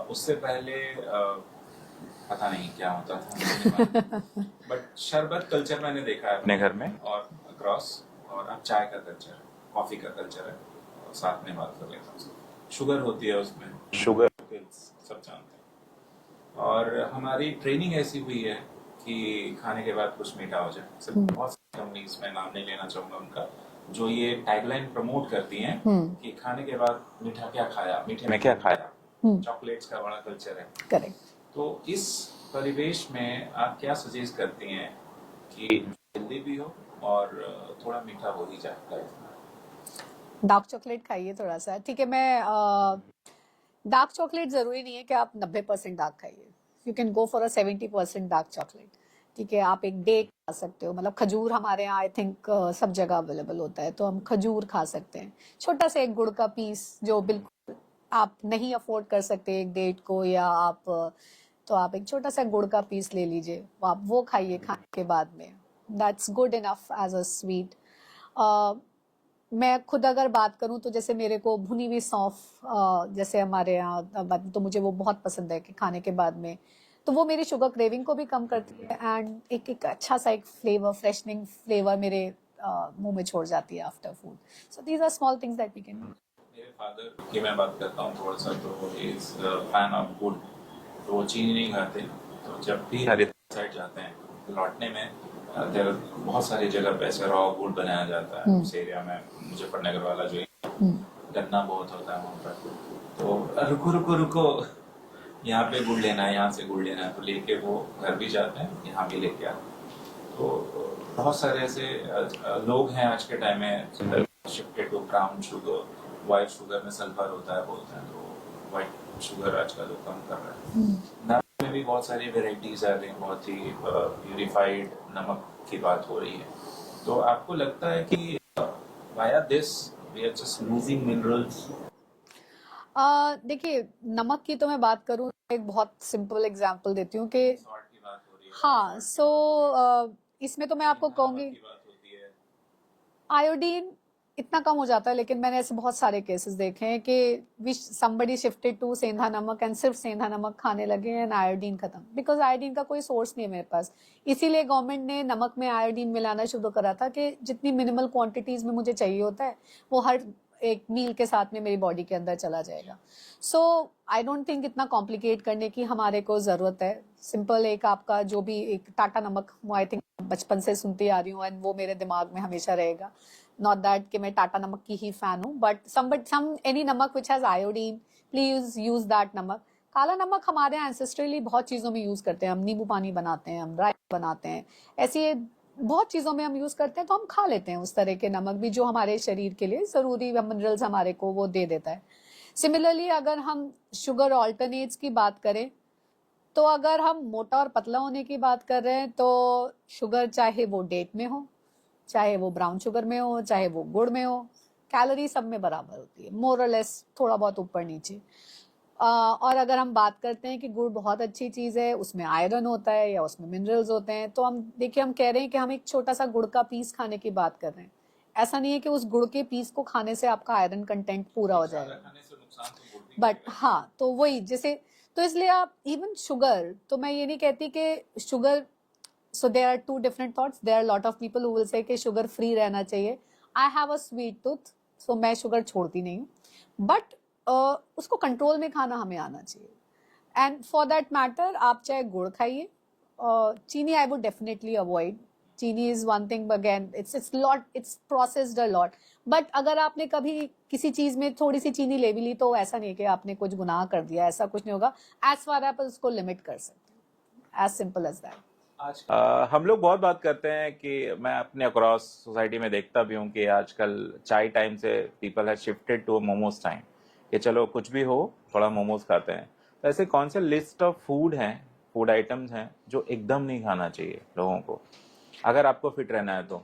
उससे पहले पता नहीं क्या होता था। बट शरबत कल्चर मैंने देखा है अपने घर में और अक्रॉस। और अब चाय का कल्चर, कॉफी का कल्चर है। और साथ में बात कर लेता हूँ, शुगर होती है उसमें, शुगर सब जानते हैं। और हमारी ट्रेनिंग ऐसी हुई है कि खाने के बाद कुछ मीठा हो जाए। सिर्फ बहुत सारी कंपनीज, में नाम नहीं लेना चाहूंगा उनका, जो ये टैगलाइन प्रमोट करती हैं कि खाने के बाद मीठा क्या खाया, मीठे में क्या खाया। चॉकलेट्स का बड़ा कल्चर है। करेक्ट। तो इस परिवेश में आप क्या सजेस्ट करती हैं कि हेल्दी भी हो और थोड़ा मीठा हो ही जाए? डार्क चॉकलेट खाइए थोड़ा सा, ठीक है। मैं डार्क चॉकलेट जरूरी नहीं है कि आप 90% डार्क खाइए, you can go for a 70% dark chocolate, ठीक है। आप एक डेट खा सकते हो, मतलब खजूर हमारे यहाँ आई थिंक सब जगह अवेलेबल होता है, तो हम खजूर खा सकते हैं। छोटा सा एक गुड़ का पीस, जो बिल्कुल आप नहीं अफोर्ड कर सकते एक डेट को, या आप तो आप एक छोटा सा गुड़ का पीस ले लीजिए, आप वो खाइए खाने के बाद में, that's good enough as a sweet. मैं खुद अगर बात करूं तो जैसे मेरे को भुनी हुई सौंफ, जैसे हमारे यहाँ, तो मुझे वो बहुत पसंद है कि खाने के बाद में, तो वो मेरी शुगर क्रेविंग को भी कम करती है, एंड एक अच्छा सा एक फ्लेवर, फ्रेशनिंग फ्लेवर मेरे मुंह में छोड़ जाती है after food. So these are small things that we can do. मेरे फादर की मैं बात करता हूँ थोड़ा सा, तो इज फैन ऑफ गुड़, तो वो चीनी नहीं खाते। तो जब भी हरिद्वार साइड जाते हैं लौटने में, बहुत सारी जगह पे ऐसे रॉ गुड़ बनाया जाता है। उस एरिया में मुजफ्फरनगर वाला जो गन्ना बहुत होता है वहाँ पर, तो रुको रुको रुको, यहाँ पे गुड़ लेना है, यहाँ से गुड़ लेना है, तो लेके वो घर भी जाते हैं, यहाँ भी लेके आते हैं। तो बहुत सारे ऐसे लोग हैं आज के टाइम में shifted to brown sugar, white sugar में सल्फर होता है बोलते हैं, तो व्हाइट शुगर आजकल लोग कम कर रहे हैं। नमक में भी बहुत सारी वेराइटीज आ रही हैं, बहुत ही प्यूरिफाइड नमक की बात हो रही है। तो आपको लगता है कि via this we are just losing minerals? देखिए, नमक की तो मैं बात करूँ, एक बहुत सिंपल एग्जांपल देती हूँ कि सॉल्ट की बात हो रही है, हाँ, इसमें तो मैं आपको नमक कहूँगी की बात होती है। आयोडीन इतना कम हो जाता है, लेकिन मैंने ऐसे बहुत सारे केसेस देखे हैं कि विच समबडी शिफ्टेड टू सेंधा नमक एंड सिर्फ सेंधा नमक खाने लगे एंड आयोडीन खत्म, बिकॉज आयोडीन का कोई सोर्स नहीं है मेरे पास। इसीलिए गवर्नमेंट ने नमक में आयोडीन मिलाना शुरू करा था कि जितनी मिनिमल क्वांटिटीज में मुझे चाहिए होता है वो हर एक मील के साथ में मेरी बॉडी के अंदर चला जाएगा। सो आई डोंट थिंक इतना कॉम्प्लिकेट करने की हमारे को जरूरत है। सिंपल एक आपका जो भी एक टाटा नमक, आई थिंक बचपन से सुनती आ रही हूँ एंड वो मेरे दिमाग में हमेशा रहेगा। नॉट दैट कि मैं टाटा नमक की ही फैन हूँ, बट सम एनी नमक which has iodine, please use that नमक। काला नमक हमारे एंसेस्ट्रली बहुत चीजों में यूज करते हैं, हम नींबू पानी बनाते हैं, हम राइस बनाते हैं, ऐसी बहुत चीजों में हम यूज करते हैं, तो हम खा लेते हैं उस तरह के नमक भी जो हमारे शरीर के लिए जरूरी मिनरल्स हमारे को वो दे देता है। सिमिलरली अगर हम शुगर ऑल्टरनेट्स की बात करें, तो अगर हम मोटा और पतला होने की बात कर रहे हैं तो शुगर चाहे वो डेट में हो, चाहे वो ब्राउन शुगर में हो, चाहे वो गुड़ में हो, कैलोरी सब में बराबर होती है, मोर और लेस, थोड़ा बहुत ऊपर नीचे। और अगर हम बात करते हैं कि गुड़ बहुत अच्छी चीज है, उसमें आयरन होता है या उसमें मिनरल्स होते हैं, तो हम देखिए हम कह रहे हैं कि हम एक छोटा सा गुड़ का पीस खाने की बात कर रहे हैं। ऐसा नहीं है कि उस गुड़ के पीस को खाने से आपका आयरन कंटेंट पूरा हो जाएगा, खाने से नुकसान तो गुड़ भी बट करेगा। हाँ, तो वही जैसे, तो इसलिए आप इवन शुगर, तो मैं ये नहीं कहती कि sugar, so there are two different thoughts. There are a lot of people who will say कि शुगर फ्री रहना चाहिए। I have a sweet tooth, so मैं शुगर छोड़ती नहीं हूँ, बट उसको कंट्रोल में खाना हमें आना चाहिए। एंड फॉर दैट मैटर आप चाहे गुड़ खाइए, चीनी आई वुड डेफिनेटली अवॉइड। चीनी is one thing, again it's lot, it's processed a lot, but अगर आपने कभी किसी चीज में थोड़ी सी चीनी ले भी ली तो ऐसा नहीं है कि आपने कुछ गुनाह कर दिया, ऐसा कुछ नहीं होगा, एज फार आप उसको लिमिट कर सकते हैं, एज सिंपल एज दैट। हम लोग बहुत बात करते हैं कि मैं अपने अक्रॉस सोसाइटी में देखता भी हूँ कि आजकल चाय टाइम से people have shifted to momos time, कि चलो कुछ भी हो थोड़ा मोमोज खाते हैं। तो ऐसे कौन से लिस्ट ऑफ फूड हैं, फूड आइटम्स हैं जो एकदम नहीं खाना चाहिए लोगों को, अगर आपको फिट रहना है तो?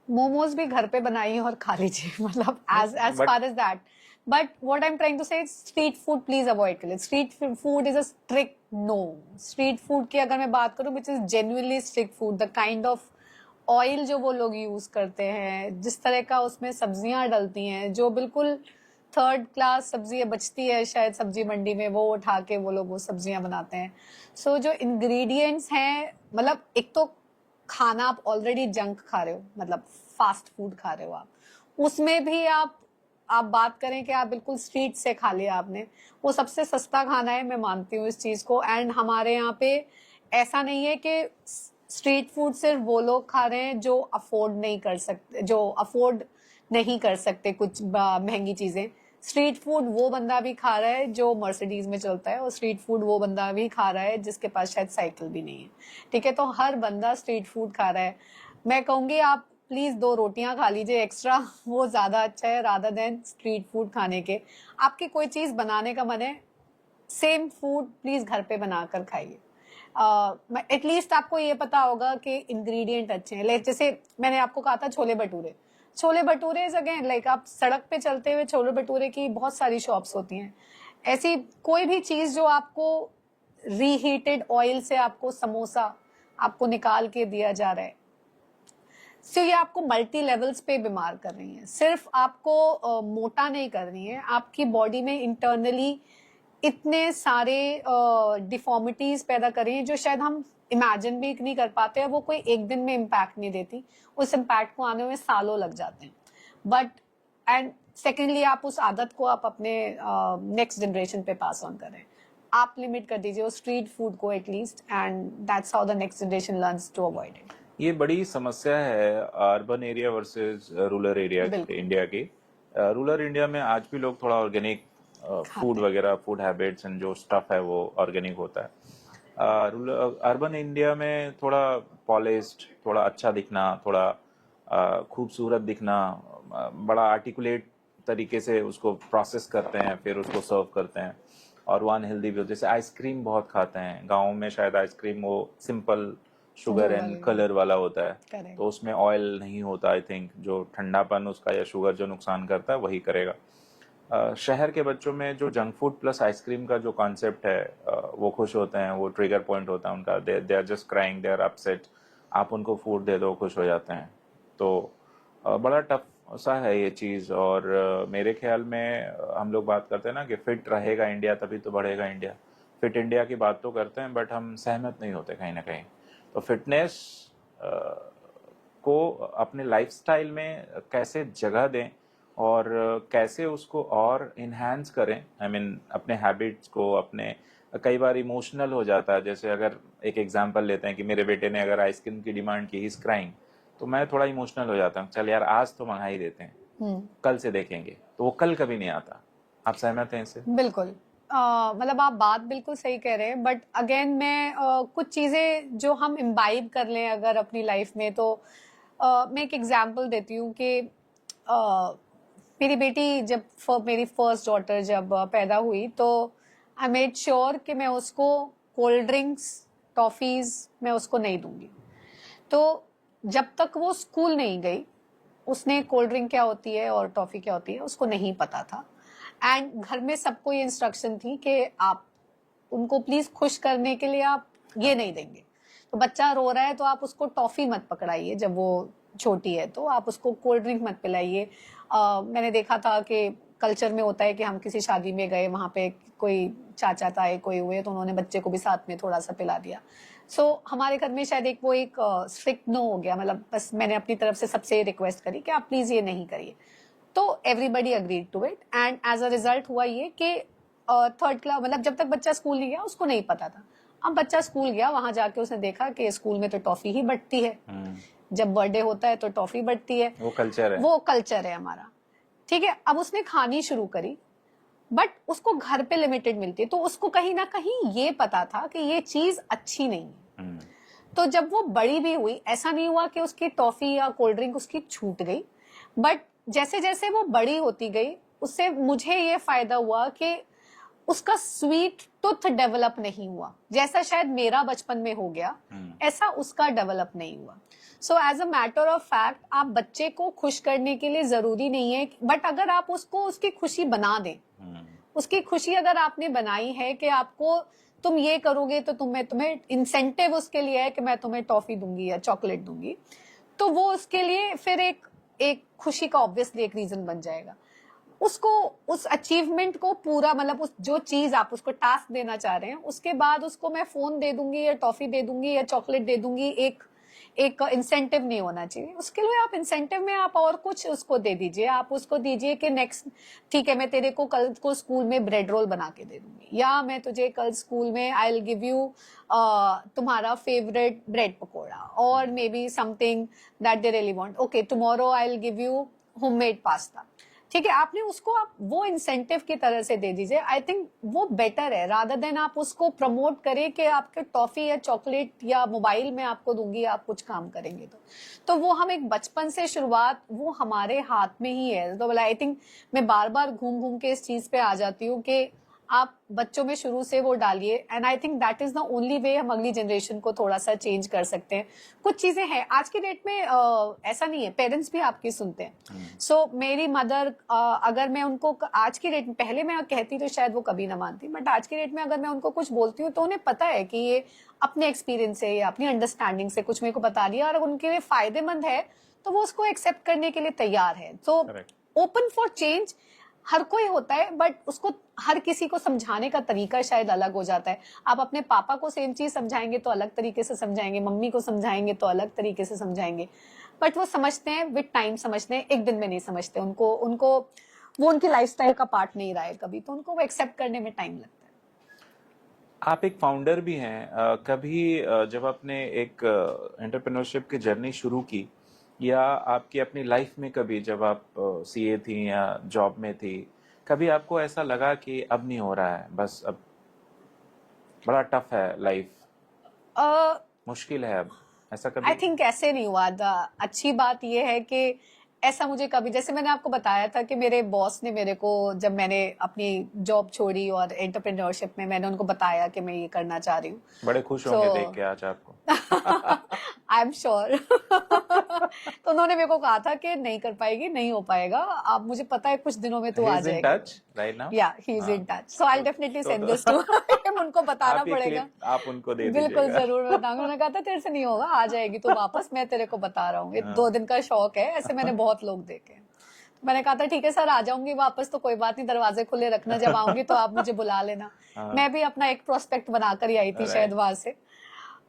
मोमोज भी घर पे बनाइए और खा लीजिए, मतलब as but far as that, but what I am trying to say, street food please avoid करिए। Street food is a strict no. Street food की अगर मैं बात करूं, which is genuinely strict food, the kind of oil जो वो लोग use करते हैं, जिस तरह का उसमें सब्जियां डलती हैं, जो बिल्कुल थर्ड क्लास सब्जी बचती है शायद सब्जी मंडी में, वो उठा के वो लोग वो सब्जियां बनाते हैं। सो जो इंग्रेडिएंट्स हैं, मतलब एक तो खाना आप ऑलरेडी जंक खा रहे हो, मतलब फास्ट फूड खा रहे हो आप, उसमें भी आप बात करें कि आप बिल्कुल स्ट्रीट से खा लिया आपने, वो सबसे सस्ता खाना है, मैं मानती हूँ इस चीज को। एंड हमारे यहाँ पे ऐसा नहीं है कि स्ट्रीट फूड सिर्फ वो लोग खा रहे हैं जो अफोर्ड नहीं कर सकते, जो अफोर्ड नहीं कर सकते कुछ महंगी चीजें। स्ट्रीट फूड वो बंदा भी खा रहा है जो मर्सिडीज में चलता है, और स्ट्रीट फूड वो बंदा भी खा रहा है जिसके पास शायद साइकिल भी नहीं है। ठीक है, तो हर बंदा स्ट्रीट फूड खा रहा है। मैं कहूंगी आप प्लीज 2 रोटियां खा लीजिए एक्स्ट्रा, वो ज्यादा अच्छा है रादर देन स्ट्रीट फूड खाने के। आपकी कोई चीज बनाने का मन है, सेम फूड प्लीज घर पे बनाकर खाइए। एटलीस्ट आपको ये पता होगा कि इंग्रेडिएंट अच्छे हैं। लाइक जैसे मैंने आपको कहा था chole bhature, chole bhature is again like आप सड़क पे चलते हुए छोले भटूरे की बहुत सारी शॉप्स होती हैं। ऐसी कोई भी चीज जो आपको रीहीटेड ऑयल से आपको समोसा आपको निकाल के दिया जा रहा है, सो ये आपको मल्टी लेवल्स पे बीमार कर रही है। सिर्फ आपको मोटा नहीं कर रही है, आपकी बॉडी में इंटरनली इतने सारे डिफॉर्मिटीज पैदा कर रही हैं जो शायद हम इमेजिन भी नहीं कर पाते हैं। वो कोई एक दिन में इम्पैक्ट नहीं देती, उस इम्पैक्ट को आने में सालों लग जाते हैं। बट एंड सेकेंडली आप उस आदत को आप अपने नेक्स्ट जनरेशन पे पास ऑन करें। आप लिमिट कर दीजिए उस स्ट्रीट फूड को at least, and that's how the next generation learns to avoid it. ये बड़ी समस्या है urban area versus rural area बिल्कुल इंडिया की। रूरल इंडिया में आज भी लोग थोड़ा ऑर्गेनिक फूड खाते हैं। वगैरह, फूड हैबिट्स एंड जो स्टफ है वो ऑर्गेनिक होता है। रूरल अर्बन इंडिया में थोड़ा पॉलिश्ड, थोड़ा अच्छा दिखना, थोड़ा खूबसूरत दिखना बड़ा आर्टिकुलेट तरीके से उसको प्रोसेस करते हैं, फिर उसको सर्व करते हैं। और वो अनहेल्दी भी होता है। जैसे आइसक्रीम बहुत खाते हैं गाँव में, शायद आइसक्रीम वो सिंपल शुगर एंड कलर वाला होता है, करेक्ट। तो उसमें ऑयल नहीं होता। आई थिंक जो ठंडापन उसका या शुगर जो नुकसान करता है वही करेगा। शहर के बच्चों में जो जंक फूड प्लस आइसक्रीम का जो कॉन्सेप्ट है, वो खुश होते हैं, वो ट्रिगर पॉइंट होता है उनका, they are just crying, they are upset. आप उनको फूड दे दो, खुश हो जाते हैं। तो बड़ा टफ सा है ये चीज़। और मेरे ख्याल में हम लोग बात करते हैं ना कि फिट रहेगा इंडिया तभी तो बढ़ेगा इंडिया। फिट इंडिया की बात तो करते हैं, बट हम सहमत नहीं होते कहीं ना कहीं। तो फिटनेस को अपने लाइफस्टाइल में कैसे जगह दें और कैसे उसको और इन्हांस करें। आई मीन अपने हैबिट्स को, अपने कई बार इमोशनल हो जाता है। जैसे अगर एक एग्जांपल लेते हैं कि मेरे बेटे ने अगर आइसक्रीम की डिमांड की, ही इज क्राइंग, तो मैं थोड़ा इमोशनल हो जाता हूँ, चल यार आज तो मंगा ही देते हैं, कल से देखेंगे। तो वो कल कभी नहीं आता। आप सहमत हैं इससे? बिल्कुल। मतलब आप बात बिल्कुल सही कह रहे हैं, बट अगेन मैं कुछ चीजें जो हम इम्बाइब कर लें अगर अपनी लाइफ में, तो मैं एक एग्जांपल देती हूँ कि मेरी बेटी जब मेरी फर्स्ट डॉटर जब पैदा हुई, तो आई मेड श्योर कि मैं उसको कोल्ड ड्रिंक्स, टॉफीज मैं उसको नहीं दूंगी। तो जब तक वो स्कूल नहीं गई, उसने कोल्ड ड्रिंक क्या होती है और टॉफी क्या होती है उसको नहीं पता था। एंड घर में सबको ये इंस्ट्रक्शन थी कि आप उनको प्लीज खुश करने के लिए आप ये नहीं देंगे। तो बच्चा रो रहा है तो आप उसको टॉफी मत पकड़ाइए, जब वो छोटी है तो आप उसको कोल्ड ड्रिंक मत पिलाइए। मैंने देखा था कि कल्चर में होता है कि हम किसी शादी में गए, वहां पे कोई चाचा ताए कोई हुए तो उन्होंने बच्चे को भी साथ में थोड़ा सा पिला दिया। हमारे घर में शायद एक स्ट्रिक्ट नो हो गया, मतलब बस मैंने अपनी तरफ से सबसे रिक्वेस्ट करी कि आप प्लीज ये नहीं करिए। तो everybody agreed to it, and as a result हुआ ये कि थर्ड क्लास, मतलब जब तक बच्चा स्कूल नहीं गया उसको नहीं पता था। अब बच्चा स्कूल गया, वहां जाके उसने देखा कि स्कूल में तो टॉफी ही बंटती है, जब बर्थडे होता है तो टॉफी बंटती है, वो कल्चर है, वो कल्चर है हमारा। ठीक है, अब उसने खानी शुरू करी, बट उसको घर पे लिमिटेड मिलती है, तो उसको कहीं ना कहीं ये पता था कि ये चीज अच्छी नहीं है। तो जब वो बड़ी भी हुई, ऐसा नहीं हुआ कि उसकी टॉफी या कोल्ड ड्रिंक उसकी छूट गई, बट जैसे जैसे वो बड़ी होती गई, उससे मुझे ये फायदा हुआ कि उसका स्वीट टूथ डेवलप नहीं हुआ। जैसा शायद मेरा बचपन में हो गया, ऐसा उसका डेवलप नहीं हुआ। So as a matter of fact, आप बच्चे को खुश करने के लिए जरूरी नहीं है, बट अगर आप उसको उसकी खुशी बना दें, उसकी खुशी अगर आपने बनाई है कि आपको, तुम ये करोगे तो तुम्हें इंसेंटिव उसके लिए है कि मैं तुम्हें टॉफी दूंगी या चॉकलेट दूंगी, तो वो उसके लिए फिर एक खुशी का ऑब्वियसली एक रीजन बन जाएगा। उसको उस अचीवमेंट को पूरा, मतलब उस जो चीज आप उसको टास्क देना चाह रहे हैं, उसके बाद उसको मैं फोन दे दूंगी या टॉफी दे दूंगी या चॉकलेट दे दूंगी, एक इंसेंटिव नहीं होना चाहिए उसके लिए। आप इंसेंटिव में आप और कुछ उसको दे दीजिए, आप उसको दीजिए कि नेक्स्ट, ठीक है, मैं तेरे को कल को स्कूल में ब्रेड रोल बना के दे दूंगी, या मैं तुझे कल स्कूल में आई विल गिव यू तुम्हारा फेवरेट ब्रेड पकौड़ा, और may be something that they really want, okay tomorrow I will give you homemade pasta. ठीक है, आपने उसको आप वो इंसेंटिव की तरह से दे दीजिए। आई थिंक वो बेटर है, रादर देन आप उसको प्रमोट करें कि आपके टॉफी या चॉकलेट या मोबाइल में आपको दूंगी, आप कुछ काम करेंगे तो वो हम एक बचपन से शुरुआत, वो हमारे हाथ में ही है। तो आई थिंक मैं बार बार घूम घूम के इस चीज पे आ जाती हूँ कि आप बच्चों में शुरू से वो डालिए, and I think that is the only way हम अगली जनरेशन को थोड़ा सा चेंज कर सकते हैं। कुछ चीजें हैं आज की डेट में, ऐसा नहीं है, पेरेंट्स भी आपकी सुनते हैं। मेरी मदर, अगर मैं उनको आज की डेट में, पहले मैं कहती तो शायद वो कभी ना मानती, बट आज की डेट में अगर मैं उनको कुछ बोलती हूँ तो उन्हें पता है कि ये अपने एक्सपीरियंस से या अपनी अंडरस्टैंडिंग से कुछ मेरे को बता रही है, और अगर उनके लिए फायदेमंद है तो वो उसको एक्सेप्ट करने के लिए तैयार है। तो ओपन फॉर चेंज हर कोई होता है, बट उसको हर किसी को समझाने का तरीका शायद अलग हो जाता है। आप अपने पापा को सेम चीज समझाएंगे तो अलग तरीके से समझाएंगे, मम्मी को समझाएंगे तो अलग तरीके से समझाएंगे, बट वो समझते हैं विद टाइम, समझते हैं, एक दिन में नहीं समझते। उनको वो उनकी लाइफस्टाइल का पार्ट नहीं रहा है कभी, तो उनको वो एक्सेप्ट करने में टाइम लगता है। आप एक फाउंडर भी हैं। कभी जब आपने एक एंटरप्रेन्योरशिप की जर्नी शुरू की, या आपकी अपनी लाइफ में कभी जब आप सीए थी या जॉब में थी, कभी आपको ऐसा लगा कि अब नहीं हो रहा है, बस अब बड़ा टफ है लाइफ, मुश्किल है अब, ऐसा कभी? आई थिंक ऐसे नहीं हुआ। अच्छी बात यह है कि ऐसा मुझे कभी, जैसे मैंने आपको बताया था कि मेरे बॉस ने मेरे को, जब मैंने अपनी जॉब छोड़ी और एंटरप्रेन्योरशिप में मैंने उनको बताया कि मैं ये करना चाह रही हूँ, बड़े खुश तो होंगे देख के आज आपको। I am sure. तो उन्होंने मेरे को कहा था कि नहीं कर पाएगी, नहीं हो पाएगा, अब मुझे पता है कुछ दिनों में तो He आ is in जाएगा। touch right now? या he is in touch, so I definitely send this to him. उनको बताना आप ये पड़ेगा। क्लिप आप उनको दे बिल्कुल दीजिएगा। जरूर बताऊंगा। उन्होंने कहा था तेरे से नहीं होगा, आ जाएगी तो वापस, मैं तेरे को बता रहा हूँ, ये 2 दिन का शौक है, ऐसे मैंने बहुत लोग देखे हैं। तो मैंने कहा था ठीक है सर, आ जाऊंगी वापस तो कोई बात नहीं, दरवाजे खुले रखना, जब आऊंगी तो आप मुझे बुला लेना। मैं भी अपना एक प्रोस्पेक्ट बनाकर ही आई थी शायद वहां से।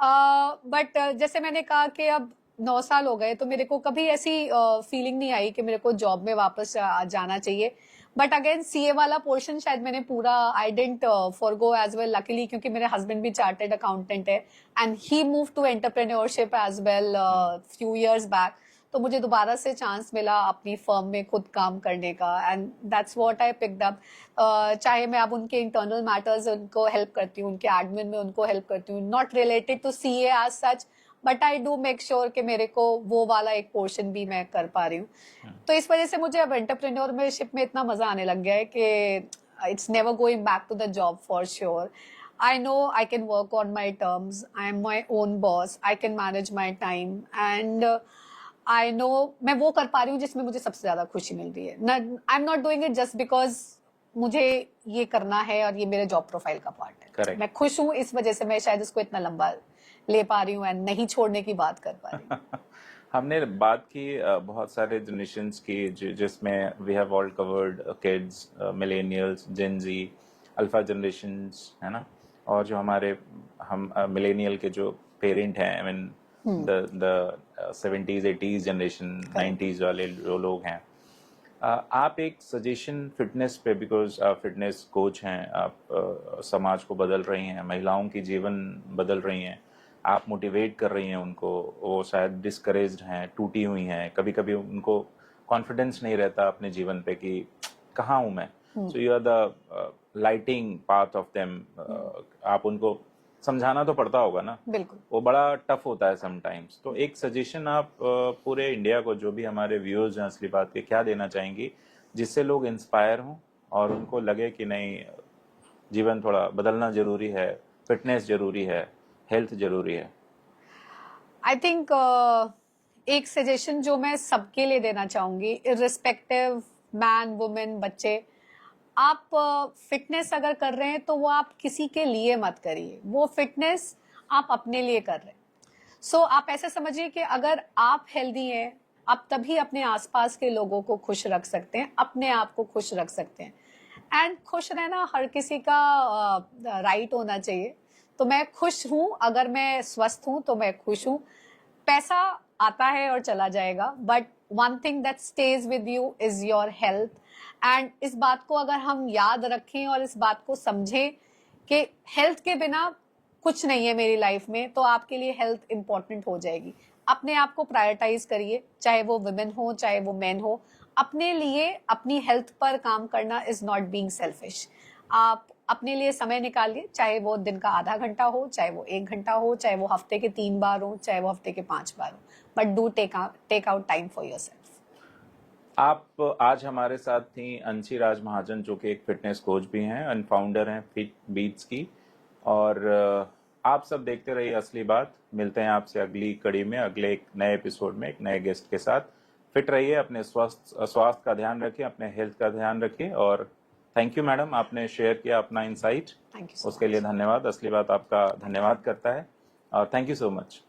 बट जैसे मैंने कहा कि अब 9 साल हो गए, तो मेरे को कभी ऐसी फीलिंग नहीं आई कि मेरे को जॉब में वापस जाना चाहिए। बट अगेन सीए वाला पोर्शन शायद मैंने पूरा, I didn't forgo as well, luckily, क्योंकि मेरे हस्बैंड भी चार्टर्ड अकाउंटेंट है and he move to entrepreneurship as well few years back. तो मुझे दोबारा से चांस मिला अपनी फर्म में खुद काम करने का, and that's what I picked up. चाहे मैं अब उनके इंटरनल मैटर्स उनको हेल्प करती हूँ, उनके एडमिन में उनको हेल्प करती हूँ, not related to CA as such, but I do make sure कि मेरे को वो वाला एक पोर्शन भी मैं कर पा रही हूँ। तो इस वजह से मुझे अब एंटरप्रेन्योरशिप में इतना मजा आने लग गया है कि it's never going back to the job for sure. I know I can work on my terms. I am my own boss. I can manage my time, and I know मैं वो कर पा रही हूँ जिसमें मुझे सबसे ज्यादा खुशी मिल रही है। I'm not doing it just because मुझे ये करना है और ये मेरे जॉब प्रोफाइल का पार्ट है। Correct. मैं खुश हूँ, इस वजह से मैं शायद इसको इतना लंबा ले पा रही हूँ एंड नहीं छोड़ने की बात कर पा रही हूँ। हमने बात की बहुत सारे जनरेशंस की, जिसमें we have all covered kids, millennials, Gen Z, alpha generations, है ना, और जो हमारे हम मिलेनियल के जो पेरेंट हैं, I mean the 70s 80s generation, 90s वाले जो लोग हैं, आप एक सजेशन फिटनेस पे, बिकॉज आप फिटनेस कोच हैं, आप समाज को बदल रही हैं, महिलाओं की जीवन बदल रही हैं, आप मोटिवेट कर रही हैं उनको, वो शायद डिस्करेज्ड हैं, टूटी हुई हैं, कभी कभी उनको कॉन्फिडेंस नहीं रहता अपने जीवन पे कि कहाँ हूँ मैं। So you are the lighting path of them. आप उनको समझाना तो पड़ता होगा ना, बिल्कुल, वो बड़ा टफ होता है समटाइम्स। तो एक सजेशन आप पूरे इंडिया को, जो भी हमारे व्यूअर्स हैं असली बात के, क्या देना चाहेंगी जिससे लोग इंस्पायर हों और उनको लगे कि नहीं, जीवन थोड़ा बदलना जरूरी है, फिटनेस जरूरी है, हेल्थ जरूरी है? आई थिंक एक सजेशन जो मैं सबके लिए देना चाहूंगी, इररिस्पेक्टिव मैन वुमेन बच्चे, आप फिटनेस अगर कर रहे हैं तो वो आप किसी के लिए मत करिए, वो फिटनेस आप अपने लिए कर रहे हैं। सो आप ऐसा समझिए कि अगर आप हेल्दी हैं, आप तभी अपने आसपास के लोगों को खुश रख सकते हैं, अपने आप को खुश रख सकते हैं। एंड खुश रहना हर किसी का राइट होना चाहिए। तो मैं खुश हूं, अगर मैं स्वस्थ हूं तो मैं खुश हूं। पैसा आता है और चला जाएगा, but one thing that stage with you is your health. And इस बात को अगर हम याद रखें और इस बात को समझें कि हेल्थ के बिना कुछ नहीं है मेरी लाइफ में, तो आपके लिए हेल्थ इंपॉर्टेंट हो जाएगी। अपने आप को प्रायोरिटाइज करिए, चाहे वो वुमेन हो चाहे वो मैन हो। अपने लिए अपनी हेल्थ पर काम करना इज नॉट बीइंग सेल्फिश। आप अपने लिए समय निकालिए, चाहे वो दिन का आधा घंटा हो, चाहे वो 1 घंटा हो, चाहे वो हफ्ते के 3 बार हो, चाहे वो हफ्ते के 5 बार हो, but do take out time for yourself. आप आज हमारे साथ थी अंशी राज महाजन, जो कि एक फिटनेस कोच भी हैं एंड फाउंडर हैं फिट बीट्स की। और आप सब देखते रहिए असली बात। मिलते हैं आपसे अगली कड़ी में, अगले एक नए एपिसोड में एक नए गेस्ट के साथ। फिट रहिए, अपने स्वास्थ्य का ध्यान रखिए, अपने हेल्थ का ध्यान रखिए। और थैंक यू मैडम, आपने शेयर किया अपना इंसाइट, उसके लिए धन्यवाद। असली बात आपका धन्यवाद करता है और थैंक यू सो मच।